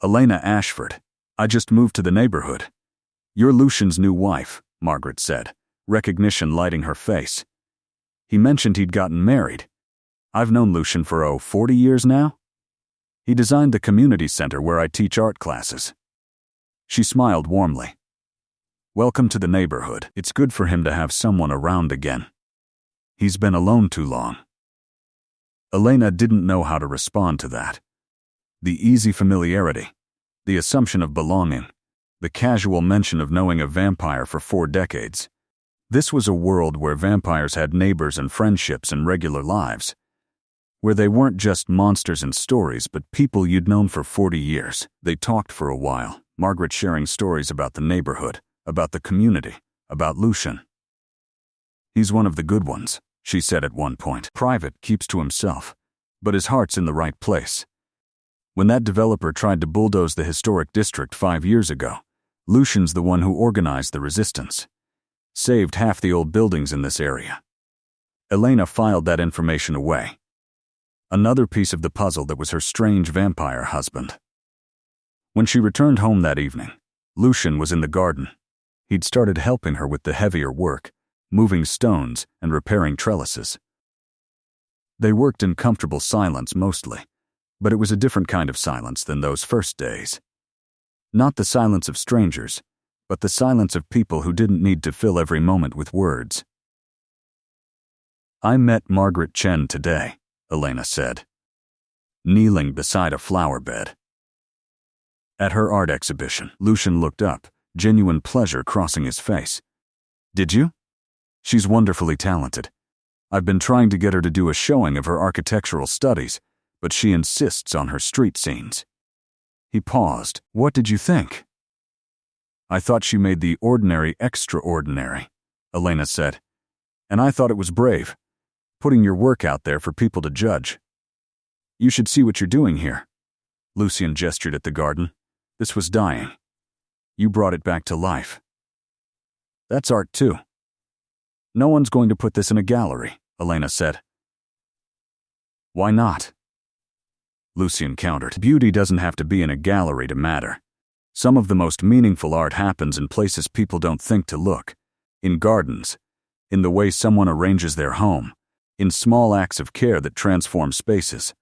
Elena Ashford. I just moved to the neighborhood. You're Lucian's new wife, Margaret said, recognition lighting her face. He mentioned he'd gotten married. I've known Lucian for 40 years now. He designed the community center where I teach art classes. She smiled warmly. Welcome to the neighborhood. It's good for him to have someone around again. He's been alone too long. Elena didn't know how to respond to that. The easy familiarity, the assumption of belonging, the casual mention of knowing a vampire for 4 decades. This was a world where vampires had neighbors and friendships and regular lives, where they weren't just monsters in stories but people you'd known for 40 years. They talked for a while, Margaret sharing stories about the neighborhood, about the community, about Lucian. He's one of the good ones, she said at one point. Private, keeps to himself, but his heart's in the right place. When that developer tried to bulldoze the historic district 5 years ago, Lucian's the one who organized the resistance. Saved half the old buildings in this area. Elena filed that information away. Another piece of the puzzle that was her strange vampire husband. When she returned home that evening, Lucian was in the garden. He'd started helping her with the heavier work, moving stones and repairing trellises. They worked in comfortable silence mostly, but it was a different kind of silence than those first days. Not the silence of strangers, but the silence of people who didn't need to fill every moment with words. I met Margaret Chen today, Elena said, kneeling beside a flower bed. At her art exhibition, Lucian looked up, genuine pleasure crossing his face. Did you? She's wonderfully talented. I've been trying to get her to do a showing of her architectural studies, but she insists on her street scenes. He paused. What did you think? I thought she made the ordinary extraordinary, Elena said. And I thought it was brave, putting your work out there for people to judge. You should see what you're doing here. Lucian gestured at the garden. This was dying. You brought it back to life. That's art too. No one's going to put this in a gallery, Elena said. Why not? Lucian countered. Beauty doesn't have to be in a gallery to matter. Some of the most meaningful art happens in places people don't think to look. In gardens, in the way someone arranges their home, in small acts of care that transform spaces.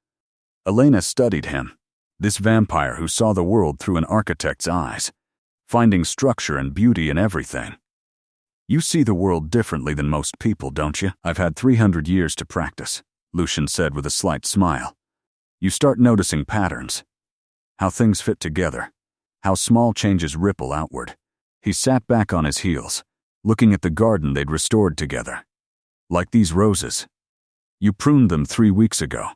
Elena studied him, this vampire who saw the world through an architect's eyes, finding structure and beauty in everything. You see the world differently than most people, don't you? I've had 300 years to practice, Lucian said with a slight smile. You start noticing patterns, how things fit together, how small changes ripple outward. He sat back on his heels, looking at the garden they'd restored together. Like these roses. You pruned them 3 weeks ago.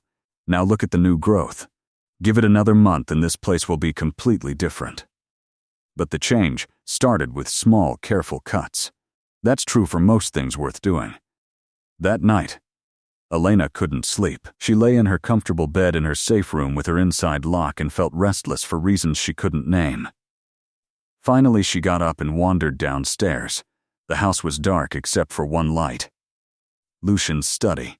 Now look at the new growth. Give it another month and this place will be completely different. But the change started with small, careful cuts. That's true for most things worth doing. That night, Elena couldn't sleep. She lay in her comfortable bed in her safe room with her inside lock and felt restless for reasons she couldn't name. Finally, she got up and wandered downstairs. The house was dark except for one light. Lucian's study.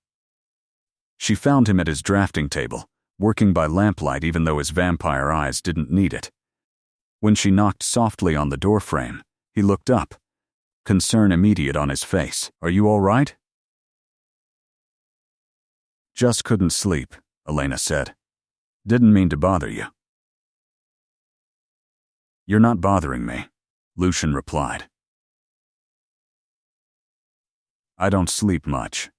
She found him at his drafting table, working by lamplight even though his vampire eyes didn't need it. When she knocked softly on the doorframe, he looked up, concern immediate on his face. Are you all right? Just couldn't sleep, Elena said. Didn't mean to bother you. You're not bothering me, Lucian replied. I don't sleep much.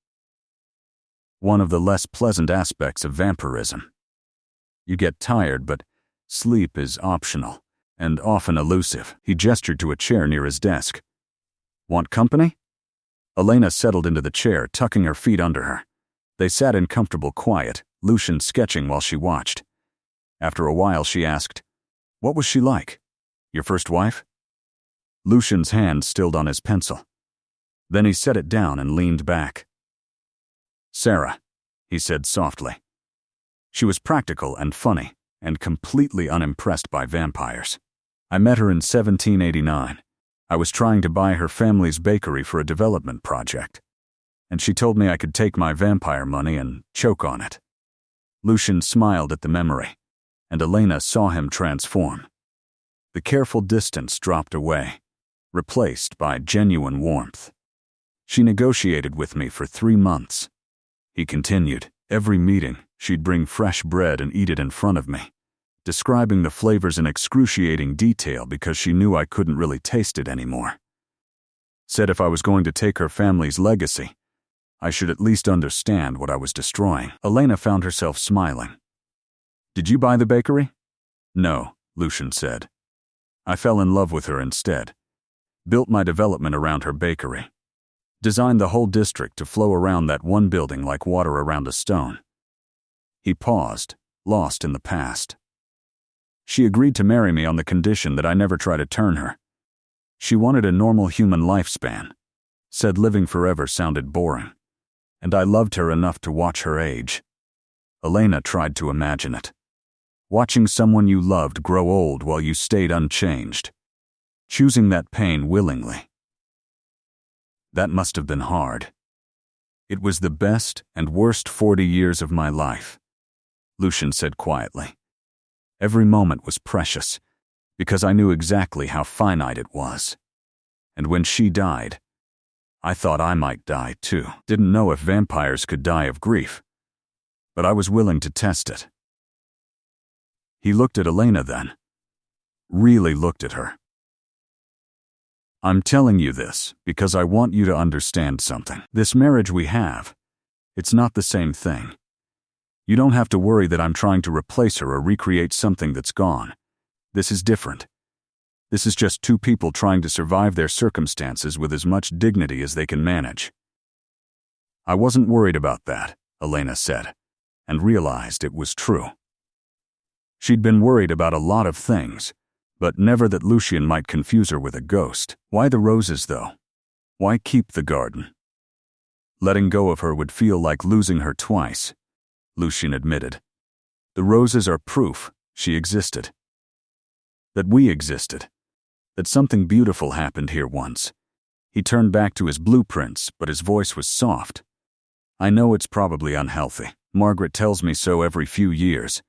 One of the less pleasant aspects of vampirism. You get tired, but sleep is optional, and often elusive. He gestured to a chair near his desk. Want company? Elena settled into the chair, tucking her feet under her. They sat in comfortable quiet, Lucian sketching while she watched. After a while she asked, What was she like? Your first wife? Lucian's hand stilled on his pencil. Then he set it down and leaned back. Sarah, he said softly. She was practical and funny, and completely unimpressed by vampires. I met her in 1789. I was trying to buy her family's bakery for a development project, and she told me I could take my vampire money and choke on it. Lucian smiled at the memory, and Elena saw him transform. The careful distance dropped away, replaced by genuine warmth. She negotiated with me for 3 months. He continued. Every meeting, she'd bring fresh bread and eat it in front of me, describing the flavors in excruciating detail because she knew I couldn't really taste it anymore. Said if I was going to take her family's legacy, I should at least understand what I was destroying. Elena found herself smiling. Did you buy the bakery? No, Lucian said. I fell in love with her instead. Built my development around her bakery. Designed the whole district to flow around that one building like water around a stone. He paused, lost in the past. She agreed to marry me on the condition that I never try to turn her. She wanted a normal human lifespan. Said living forever sounded boring. And I loved her enough to watch her age. Elena tried to imagine it. Watching someone you loved grow old while you stayed unchanged. Choosing that pain willingly. That must have been hard. It was the best and worst 40 years of my life, Lucian said quietly. Every moment was precious, because I knew exactly how finite it was. And when she died, I thought I might die too. Didn't know if vampires could die of grief, but I was willing to test it. He looked at Elena then. Really looked at her. I'm telling you this because I want you to understand something. This marriage we have, it's not the same thing. You don't have to worry that I'm trying to replace her or recreate something that's gone. This is different. This is just two people trying to survive their circumstances with as much dignity as they can manage. I wasn't worried about that, Elena said, and realized it was true. She'd been worried about a lot of things, but never that Lucian might confuse her with a ghost. Why the roses, though? Why keep the garden? Letting go of her would feel like losing her twice, Lucian admitted. The roses are proof she existed. That we existed. That something beautiful happened here once. He turned back to his blueprints, but his voice was soft. I know it's probably unhealthy. Margaret tells me so every few years.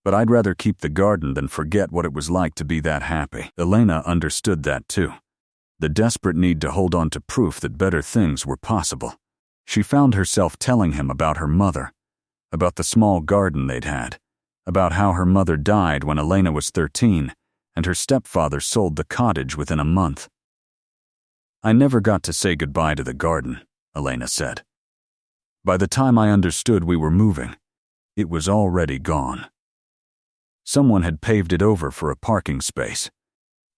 But I'd rather keep the garden than forget what it was like to be that happy. Elena understood that too. The desperate need to hold on to proof that better things were possible. She found herself telling him about her mother, about the small garden they'd had, about how her mother died when Elena was 13, and her stepfather sold the cottage within a month. I never got to say goodbye to the garden, Elena said. By the time I understood we were moving, it was already gone. Someone had paved it over for a parking space.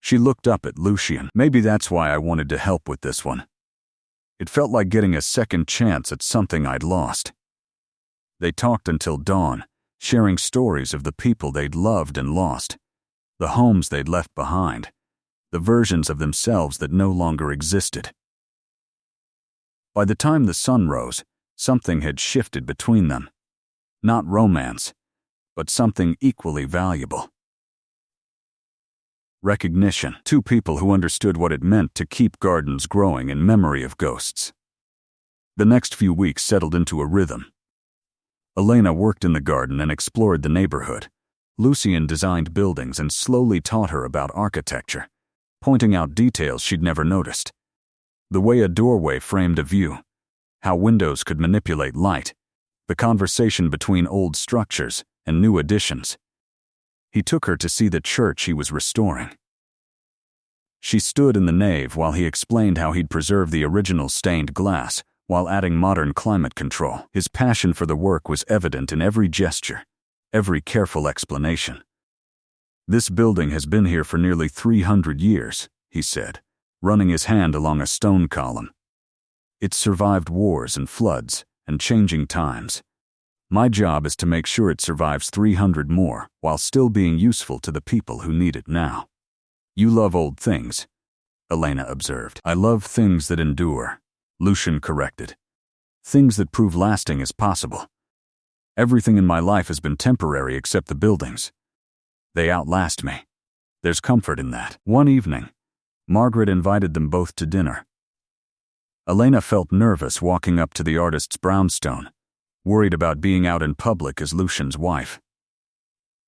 She looked up at Lucian. Maybe that's why I wanted to help with this one. It felt like getting a second chance at something I'd lost. They talked until dawn, sharing stories of the people they'd loved and lost, the homes they'd left behind, the versions of themselves that no longer existed. By the time the sun rose, something had shifted between them. Not romance, but something equally valuable. Recognition. Two people who understood what it meant to keep gardens growing in memory of ghosts. The next few weeks settled into a rhythm. Elena worked in the garden and explored the neighborhood. Lucian designed buildings and slowly taught her about architecture, pointing out details she'd never noticed. The way a doorway framed a view, how windows could manipulate light, the conversation between old structures and new additions. He took her to see the church he was restoring. She stood in the nave while he explained how he'd preserved the original stained glass while adding modern climate control. His passion for the work was evident in every gesture, every careful explanation. This building has been here for nearly 300 years, he said, running his hand along a stone column. It's survived wars and floods and changing times. My job is to make sure it survives 300 more while still being useful to the people who need it now. You love old things, Elena observed. I love things that endure, Lucian corrected. Things that prove lasting as possible. Everything in my life has been temporary except the buildings. They outlast me. There's comfort in that. One evening, Margaret invited them both to dinner. Elena felt nervous walking up to the artist's brownstone, Worried about being out in public as Lucian's wife.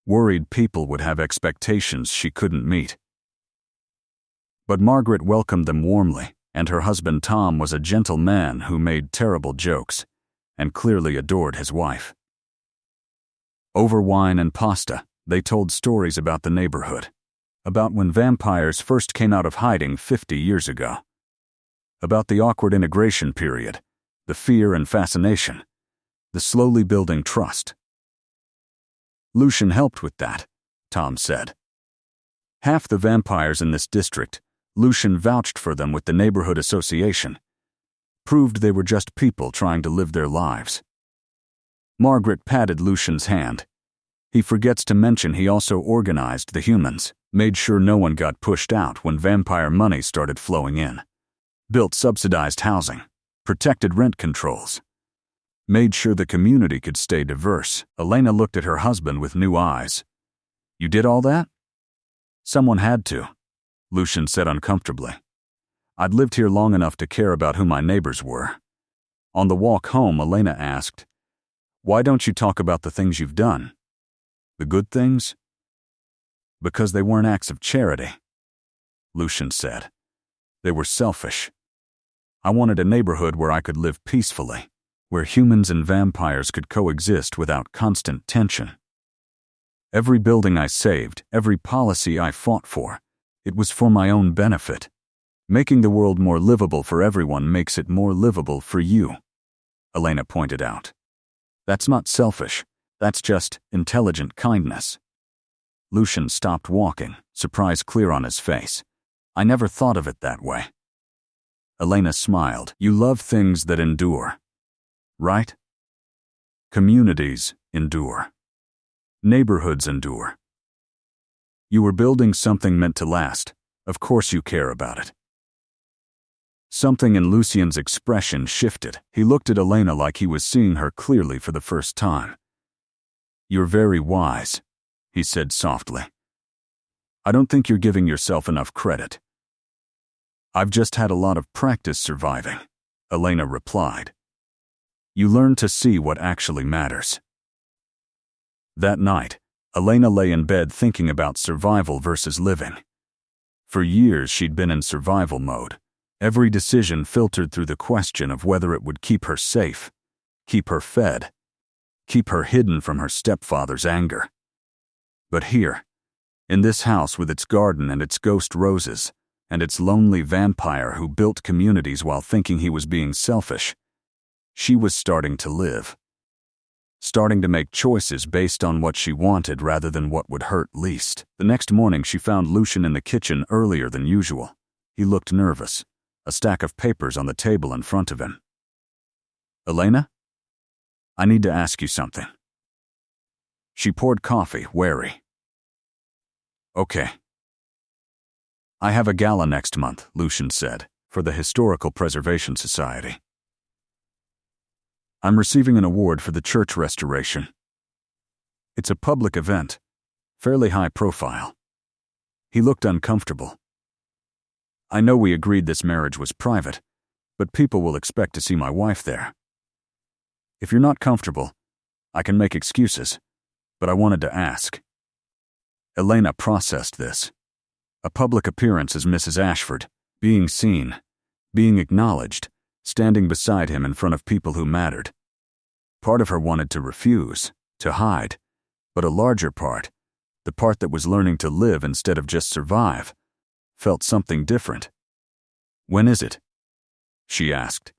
Worried people would have expectations she couldn't meet. But Margaret welcomed them warmly, and her husband Tom was a gentle man who made terrible jokes and clearly adored his wife. Over wine and pasta, they told stories about the neighborhood, about when vampires first came out of hiding 50 years ago, about the awkward integration period, the fear and fascination, the slowly building trust. Lucian helped with that, Tom said. Half the vampires in this district, Lucian vouched for them with the neighborhood association, proved they were just people trying to live their lives. Margaret patted Lucian's hand. He forgets to mention he also organized the humans, made sure no one got pushed out when vampire money started flowing in, built subsidized housing, protected rent controls, made sure the community could stay diverse. Elena looked at her husband with new eyes. You did all that? Someone had to, Lucian said uncomfortably. I'd lived here long enough to care about who my neighbors were. On the walk home, Elena asked, why don't you talk about the things you've done? The good things? Because they weren't acts of charity, Lucian said. They were selfish. I wanted a neighborhood where I could live peacefully, where humans and vampires could coexist without constant tension. Every building I saved, every policy I fought for, it was for my own benefit. Making the world more livable for everyone makes it more livable for you, Elena pointed out. That's not selfish. That's just intelligent kindness. Lucian stopped walking, surprise clear on his face. I never thought of it that way. Elena smiled. You love things that endure, right? Communities endure. Neighborhoods endure. You were building something meant to last. Of course you care about it. Something in Lucian's expression shifted. He looked at Elena like he was seeing her clearly for the first time. You're very wise, he said softly. I don't think you're giving yourself enough credit. I've just had a lot of practice surviving, Elena replied. You learn to see what actually matters. That night, Elena lay in bed thinking about survival versus living. For years she'd been in survival mode. Every decision filtered through the question of whether it would keep her safe, keep her fed, keep her hidden from her stepfather's anger. But here, in this house with its garden and its ghost roses, and its lonely vampire who built communities while thinking he was being selfish, she was starting to live. Starting to make choices based on what she wanted rather than what would hurt least. The next morning she found Lucian in the kitchen earlier than usual. He looked nervous, a stack of papers on the table in front of him. Elena? I need to ask you something. She poured coffee, wary. Okay. I have a gala next month, Lucian said, for the Historical Preservation Society. I'm receiving an award for the church restoration. It's a public event, fairly high profile. He looked uncomfortable. I know we agreed this marriage was private, but people will expect to see my wife there. If you're not comfortable, I can make excuses, but I wanted to ask. Elena processed this. A public appearance as Mrs. Ashford, being seen, being acknowledged, standing beside him in front of people who mattered. Part of her wanted to refuse, to hide, but a larger part, the part that was learning to live instead of just survive, felt something different. When is it? She asked.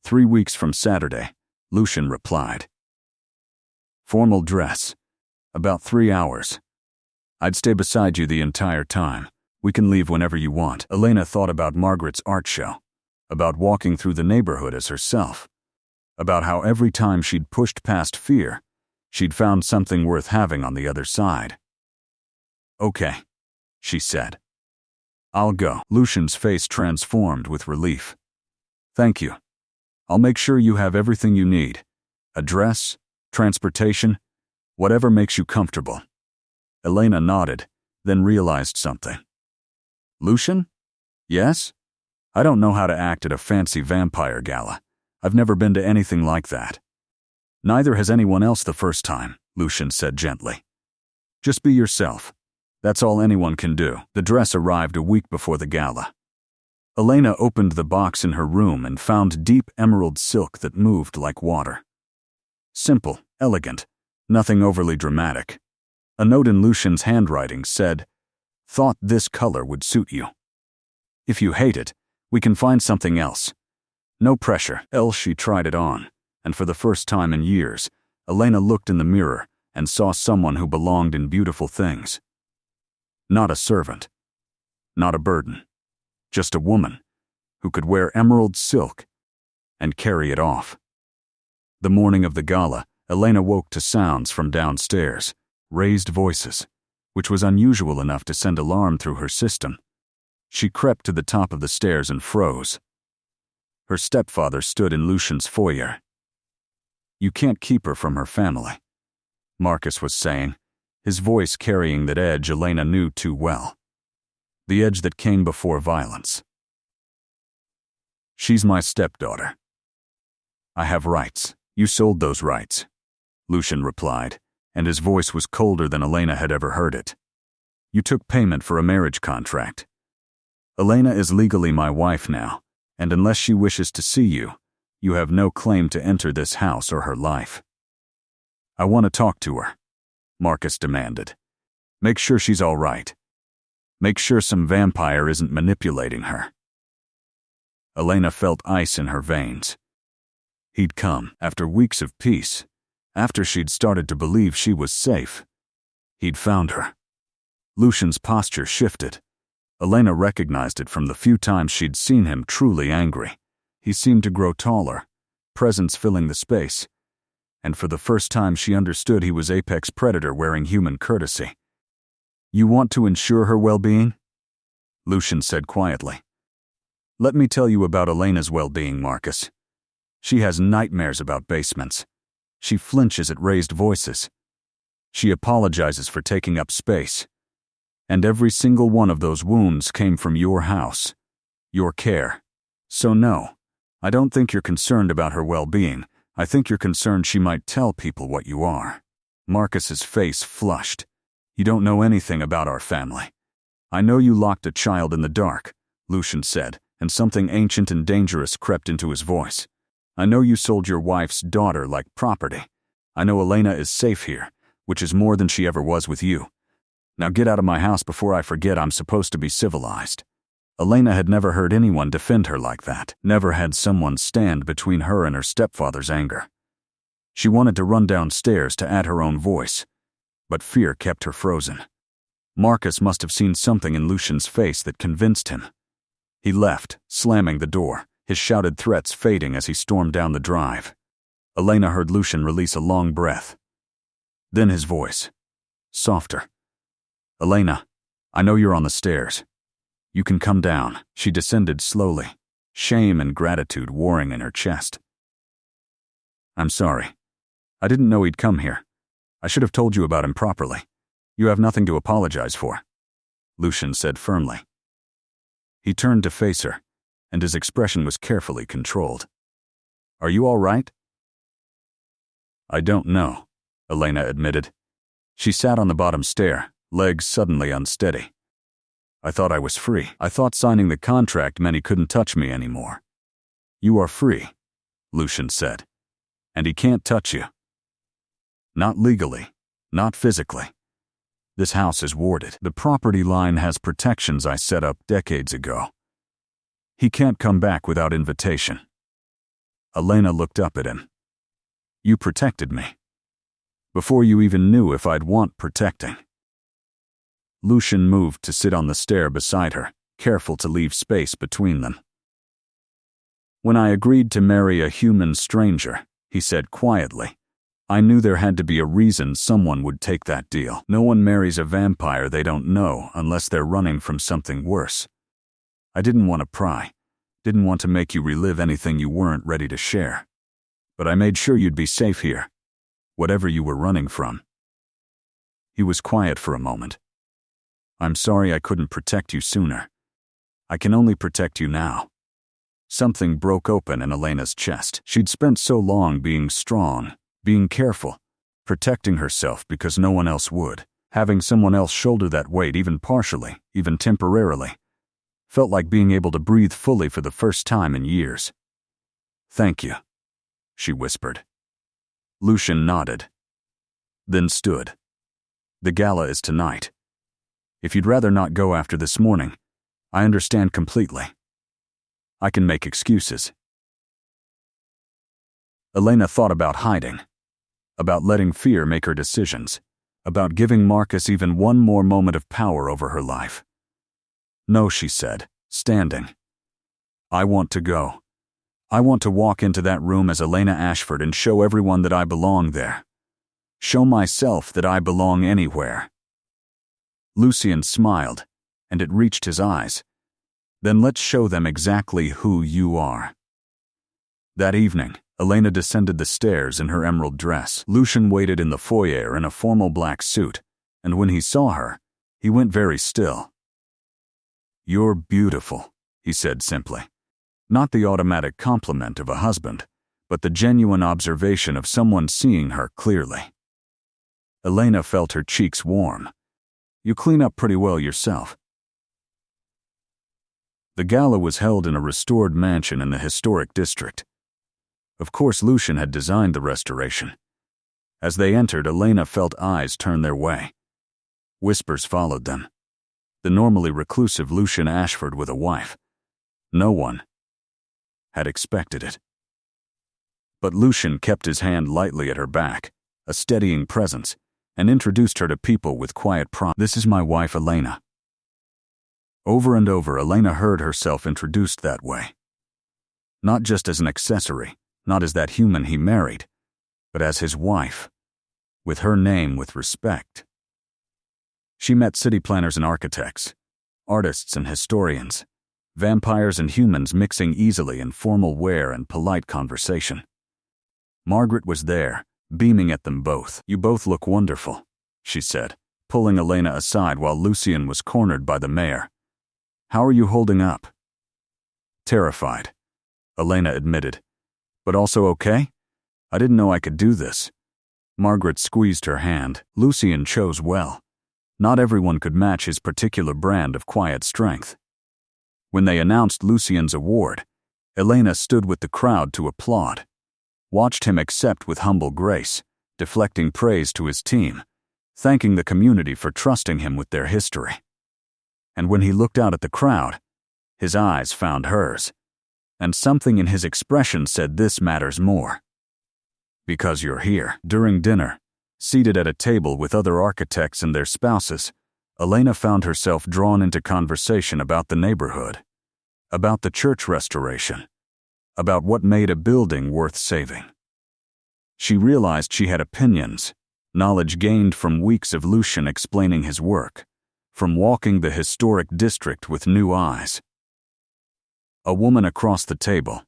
3 weeks from Saturday, Lucian replied. Formal dress. About 3 hours. I'd stay beside you the entire time. We can leave whenever you want. Elena thought about Margaret's art show, about walking through the neighborhood as herself, about how every time she'd pushed past fear, she'd found something worth having on the other side. Okay, she said. I'll go. Lucian's face transformed with relief. Thank you. I'll make sure you have everything you need. A dress, transportation, whatever makes you comfortable. Elena nodded, then realized something. Lucian? Yes? I don't know how to act at a fancy vampire gala. I've never been to anything like that. Neither has anyone else the first time, Lucian said gently. Just be yourself. That's all anyone can do. The dress arrived a week before the gala. Elena opened the box in her room and found deep emerald silk that moved like water. Simple, elegant, nothing overly dramatic. A note in Lucian's handwriting said, "Thought this color would suit you. If you hate it, we can find something else. No pressure." She tried it on, and for the first time in years, Elena looked in the mirror and saw someone who belonged in beautiful things. Not a servant. Not a burden. Just a woman who could wear emerald silk and carry it off. The morning of the gala, Elena woke to sounds from downstairs, raised voices, which was unusual enough to send alarm through her system. She crept to the top of the stairs and froze. Her stepfather stood in Lucian's foyer. "You can't keep her from her family," Marcus was saying, his voice carrying that edge Elena knew too well. The edge that came before violence. "She's my stepdaughter. I have rights. You sold those rights," Lucian replied, and his voice was colder than Elena had ever heard it. "You took payment for a marriage contract. Elena is legally my wife now, and unless she wishes to see you, you have no claim to enter this house or her life." "I want to talk to her," Marcus demanded. "Make sure she's all right. Make sure some vampire isn't manipulating her." Elena felt ice in her veins. He'd come after weeks of peace, after she'd started to believe she was safe. He'd found her. Lucian's posture shifted. Elena recognized it from the few times she'd seen him truly angry. He seemed to grow taller, presence filling the space, and for the first time she understood he was apex predator wearing human courtesy. "You want to ensure her well-being?" Lucian said quietly. "Let me tell you about Elena's well-being, Marcus. She has nightmares about basements. She flinches at raised voices. She apologizes for taking up space. And every single one of those wounds came from your house, your care. So no, I don't think you're concerned about her well-being. I think you're concerned she might tell people what you are." Marcus's face flushed. "You don't know anything about our family. I know you locked a child in the dark," Lucian said, and something ancient and dangerous crept into his voice. "I know you sold your wife's daughter like property. I know Elena is safe here, which is more than she ever was with you. Now get out of my house before I forget I'm supposed to be civilized." Elena had never heard anyone defend her like that, never had someone stand between her and her stepfather's anger. She wanted to run downstairs to add her own voice, but fear kept her frozen. Marcus must have seen something in Lucian's face that convinced him. He left, slamming the door, his shouted threats fading as he stormed down the drive. Elena heard Lucian release a long breath. Then his voice, softer. "Elena, I know you're on the stairs. You can come down." She descended slowly, shame and gratitude warring in her chest. "I'm sorry. I didn't know he'd come here. I should have told you about him properly. You have nothing to apologize for," Lucian said firmly. He turned to face her, and his expression was carefully controlled. "Are you all right?" "I don't know," Elena admitted. She sat on the bottom stair, legs suddenly unsteady. "I thought I was free. I thought signing the contract meant he couldn't touch me anymore." "You are free," Lucian said. "And he can't touch you. Not legally, not physically. This house is warded. The property line has protections I set up decades ago. He can't come back without invitation." Elena looked up at him. "You protected me. Before you even knew if I'd want protecting." Lucian moved to sit on the stair beside her, careful to leave space between them. "When I agreed to marry a human stranger," he said quietly, "I knew there had to be a reason someone would take that deal. No one marries a vampire they don't know unless they're running from something worse. I didn't want to pry, didn't want to make you relive anything you weren't ready to share. But I made sure you'd be safe here, whatever you were running from." He was quiet for a moment. "I'm sorry I couldn't protect you sooner. I can only protect you now." Something broke open in Elena's chest. She'd spent so long being strong, being careful, protecting herself because no one else would. Having someone else shoulder that weight even partially, even temporarily, felt like being able to breathe fully for the first time in years. "Thank you," she whispered. Lucian nodded, then stood. "The gala is tonight. If you'd rather not go after this morning, I understand completely. I can make excuses." Elena thought about hiding, about letting fear make her decisions, about giving Marcus even one more moment of power over her life. "No," she said, standing. "I want to go. I want to walk into that room as Elena Ashford and show everyone that I belong there. Show myself that I belong anywhere." Lucian smiled, and it reached his eyes. "Then let's show them exactly who you are." That evening, Elena descended the stairs in her emerald dress. Lucian waited in the foyer in a formal black suit, and when he saw her, he went very still. "You're beautiful," he said simply. Not the automatic compliment of a husband, but the genuine observation of someone seeing her clearly. Elena felt her cheeks warm. "You clean up pretty well yourself." The gala was held in a restored mansion in the historic district. Of course, Lucian had designed the restoration. As they entered, Elena felt eyes turn their way. Whispers followed them. The normally reclusive Lucian Ashford with a wife. No one had expected it. But Lucian kept his hand lightly at her back, a steadying presence, and introduced her to people with quiet pride. "This is my wife, Elena." Over and over, Elena heard herself introduced that way. Not just as an accessory, not as that human he married, but as his wife, with her name with respect. She met city planners and architects, artists and historians, vampires and humans mixing easily in formal wear and polite conversation. Margaret was there, beaming at them both. "You both look wonderful," she said, pulling Elena aside while Lucian was cornered by the mayor. "How are you holding up?" "Terrified," Elena admitted. "But also okay? I didn't know I could do this." Margaret squeezed her hand. Lucian chose well. Not everyone could match his particular brand of quiet strength. When they announced Lucian's award, Elena stood with the crowd to applaud, watched him accept with humble grace, deflecting praise to his team, thanking the community for trusting him with their history. And when he looked out at the crowd, his eyes found hers, and something in his expression said this matters more. "Because you're here." During dinner, seated at a table with other architects and their spouses, Elena found herself drawn into conversation about the neighborhood, about the church restoration, about what made a building worth saving. She realized she had opinions, knowledge gained from weeks of Lucian explaining his work, from walking the historic district with new eyes. A woman across the table,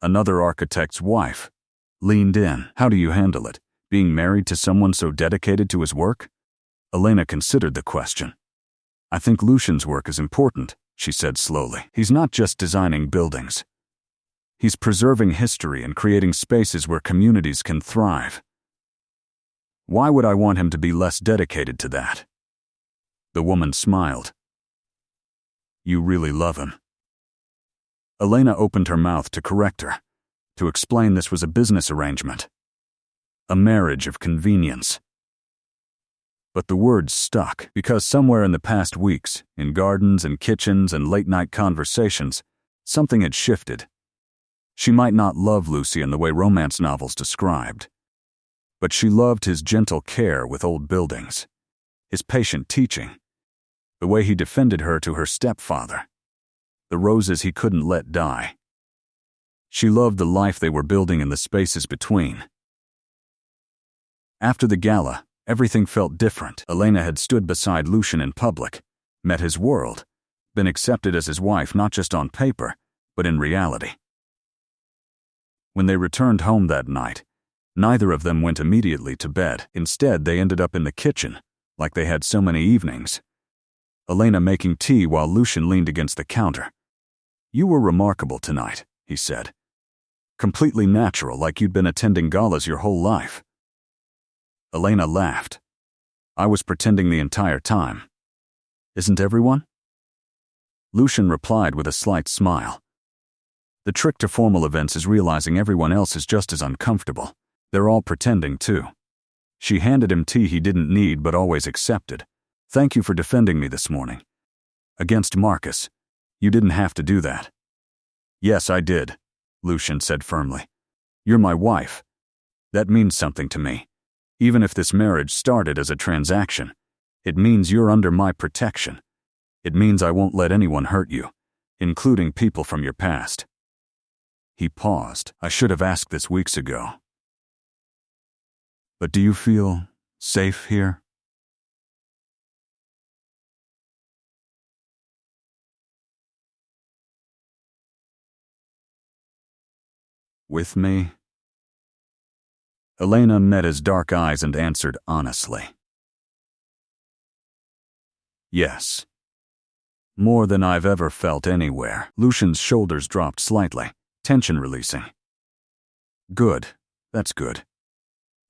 another architect's wife, leaned in. "How do you handle it, being married to someone so dedicated to his work?" Elena considered the question. "I think Lucian's work is important," she said slowly. "He's not just designing buildings. He's preserving history and creating spaces where communities can thrive. Why would I want him to be less dedicated to that?" The woman smiled. "You really love him." Elena opened her mouth to correct her, to explain this was a business arrangement, a marriage of convenience. But the words stuck, because somewhere in the past weeks, in gardens and kitchens and late-night conversations, something had shifted. She might not love Lucian the way romance novels described, but she loved his gentle care with old buildings, his patient teaching, the way he defended her to her stepfather, the roses he couldn't let die. She loved the life they were building in the spaces between. After the gala, everything felt different. Elena had stood beside Lucian in public, met his world, been accepted as his wife not just on paper, but in reality. When they returned home that night, neither of them went immediately to bed. Instead, they ended up in the kitchen, like they had so many evenings. Elena making tea while Lucian leaned against the counter. "You were remarkable tonight," he said. "Completely natural, like you'd been attending galas your whole life." Elena laughed. I was pretending the entire time. Isn't everyone? Lucian replied with a slight smile. The trick to formal events is realizing everyone else is just as uncomfortable. They're all pretending too. She handed him tea he didn't need but always accepted. Thank you for defending me this morning. Against Marcus. You didn't have to do that. Yes, I did, Lucian said firmly. You're my wife. That means something to me. Even if this marriage started as a transaction, it means you're under my protection. It means I won't let anyone hurt you, including people from your past. He paused. I should have asked this weeks ago. But do you feel safe here? With me? Elena met his dark eyes and answered honestly. Yes. More than I've ever felt anywhere. Lucian's shoulders dropped slightly, tension releasing. Good. That's good.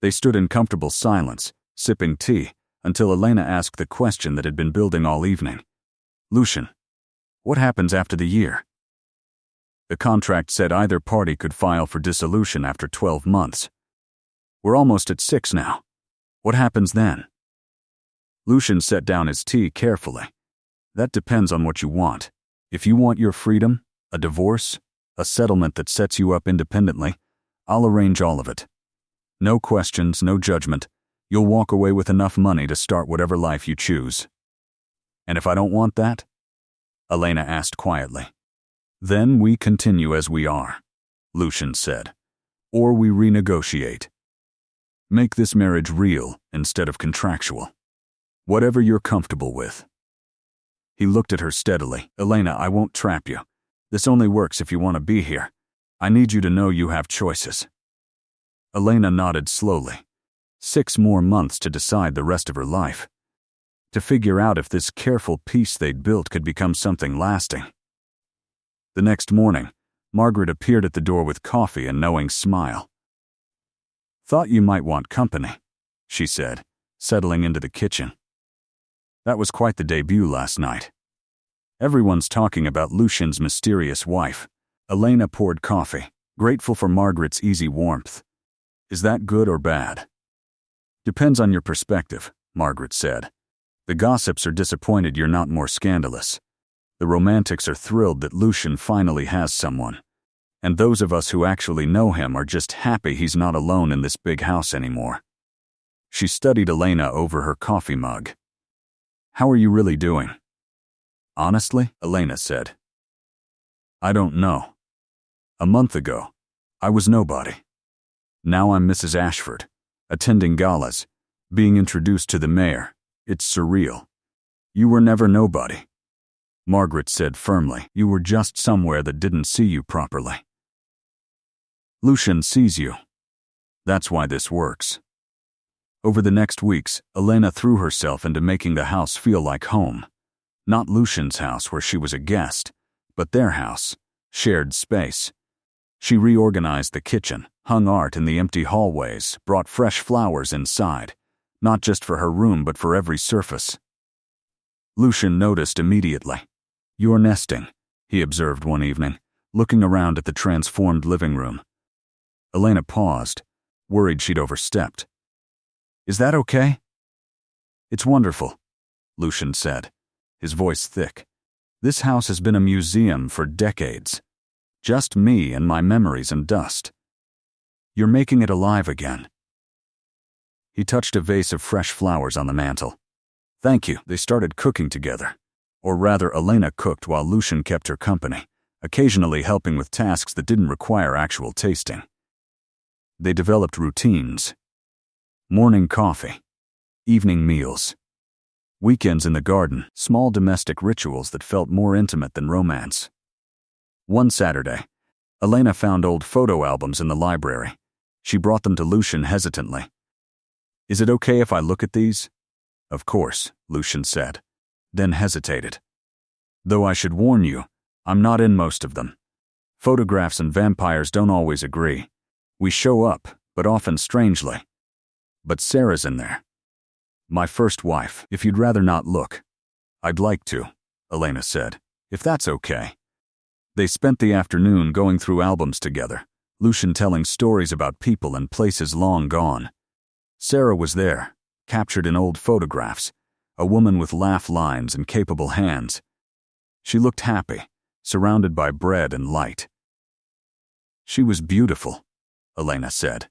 They stood in comfortable silence, sipping tea, until Elena asked the question that had been building all evening. Lucian, what happens after the year? The contract said either party could file for dissolution after 12 months. We're almost at 6 now. What happens then? Lucian set down his tea carefully. That depends on what you want. If you want your freedom, a divorce, a settlement that sets you up independently, I'll arrange all of it. No questions, no judgment. You'll walk away with enough money to start whatever life you choose. And if I don't want that? Elena asked quietly. Then we continue as we are, Lucian said. Or we renegotiate. Make this marriage real instead of contractual. Whatever you're comfortable with. He looked at her steadily. Elena, I won't trap you. This only works if you want to be here. I need you to know you have choices. Elena nodded slowly. 6 more months to decide the rest of her life. To figure out if this careful peace they'd built could become something lasting. The next morning, Margaret appeared at the door with coffee and knowing smile. Thought you might want company, she said, settling into the kitchen. That was quite the debut last night. Everyone's talking about Lucian's mysterious wife. Elena poured coffee, grateful for Margaret's easy warmth. Is that good or bad? Depends on your perspective, Margaret said. The gossips are disappointed you're not more scandalous. The romantics are thrilled that Lucian finally has someone. And those of us who actually know him are just happy he's not alone in this big house anymore. She studied Elena over her coffee mug. How are you really doing? Honestly, Elena said. I don't know. A month ago, I was nobody. Now I'm Mrs. Ashford, attending galas, being introduced to the mayor. It's surreal. You were never nobody. Margaret said firmly. You were just somewhere that didn't see you properly. Lucian sees you. That's why this works. Over the next weeks, Elena threw herself into making the house feel like home. Not Lucian's house where she was a guest, but their house, shared space. She reorganized the kitchen, hung art in the empty hallways, brought fresh flowers inside, not just for her room but for every surface. Lucian noticed immediately. You're nesting, he observed one evening, looking around at the transformed living room. Elena paused, worried she'd overstepped. Is that okay? It's wonderful, Lucian said, his voice thick. This house has been a museum for decades. Just me and my memories and dust. You're making it alive again. He touched a vase of fresh flowers on the mantel. Thank you. They started cooking together. Or rather, Elena cooked while Lucian kept her company, occasionally helping with tasks that didn't require actual tasting. They developed routines. Morning coffee, evening meals, weekends in the garden, small domestic rituals that felt more intimate than romance. One Saturday, Elena found old photo albums in the library. She brought them to Lucian hesitantly. Is it okay if I look at these? Of course, Lucian said, then hesitated. Though I should warn you, I'm not in most of them. Photographs and vampires don't always agree. We show up, but often strangely. But Sarah's in there. My first wife, if you'd rather not look. I'd like to, Elena said, if that's okay. They spent the afternoon going through albums together, Lucian telling stories about people and places long gone. Sarah was there, captured in old photographs, a woman with laugh lines and capable hands. She looked happy, surrounded by bread and light. She was beautiful, Elena said.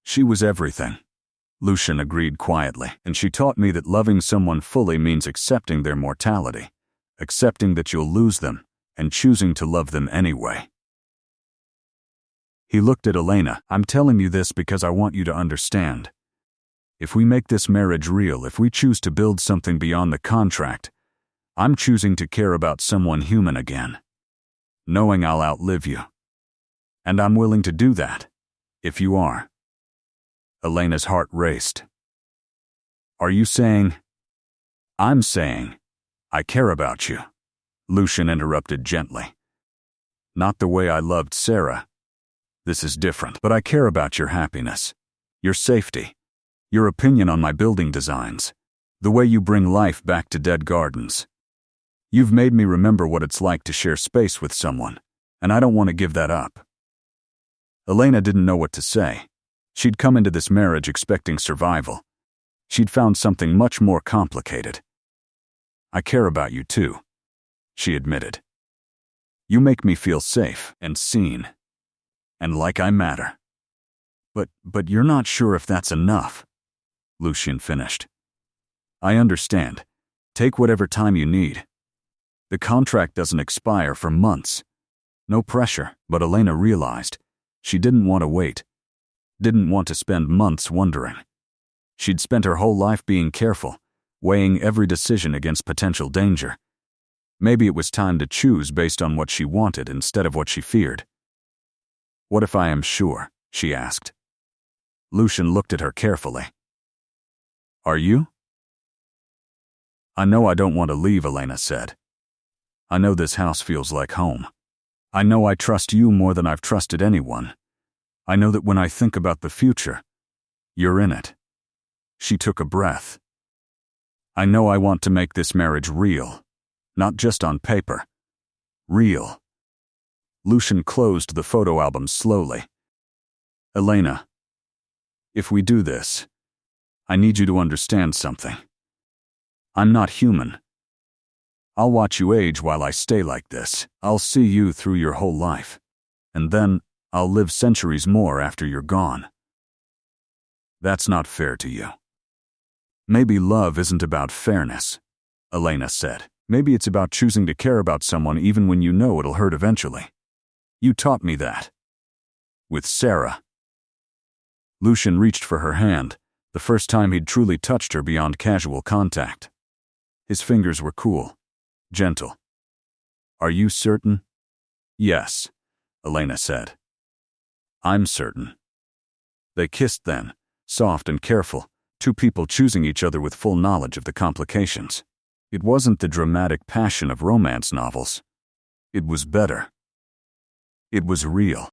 She was everything, Lucian agreed quietly, and she taught me that loving someone fully means accepting their mortality, accepting that you'll lose them, and choosing to love them anyway. He looked at Elena. I'm telling you this because I want you to understand. If we make this marriage real, if we choose to build something beyond the contract, I'm choosing to care about someone human again, knowing I'll outlive you. And I'm willing to do that, if you are. Elena's heart raced. Are you saying? I'm saying, I care about you, Lucian interrupted gently. Not the way I loved Sarah. This is different, but I care about your happiness, your safety, your opinion on my building designs, the way you bring life back to dead gardens. You've made me remember what it's like to share space with someone, and I don't want to give that up. Elena didn't know what to say. She'd come into this marriage expecting survival. She'd found something much more complicated. I care about you too, she admitted. You make me feel safe and seen, and like I matter. But you're not sure if that's enough, Lucian finished. I understand. Take whatever time you need. The contract doesn't expire for months. No pressure, but Elena realized she didn't want to wait, didn't want to spend months wondering. She'd spent her whole life being careful, weighing every decision against potential danger. Maybe it was time to choose based on what she wanted instead of what she feared. What if I am sure? She asked. Lucian looked at her carefully. Are you? I know I don't want to leave, Elena said. I know this house feels like home. I know I trust you more than I've trusted anyone. I know that when I think about the future, you're in it. She took a breath. I know I want to make this marriage real, not just on paper. Real. Lucian closed the photo album slowly. Elena, if we do this, I need you to understand something. I'm not human. I'll watch you age while I stay like this. I'll see you through your whole life. And then I'll live centuries more after you're gone. That's not fair to you. Maybe love isn't about fairness, Elena said. Maybe it's about choosing to care about someone even when you know it'll hurt eventually. You taught me that. With Sarah. Lucian reached for her hand, the first time he'd truly touched her beyond casual contact. His fingers were cool, gentle. Are you certain? Yes, Elena said. I'm certain. They kissed then, soft and careful, two people choosing each other with full knowledge of the complications. It wasn't the dramatic passion of romance novels. It was better. It was real.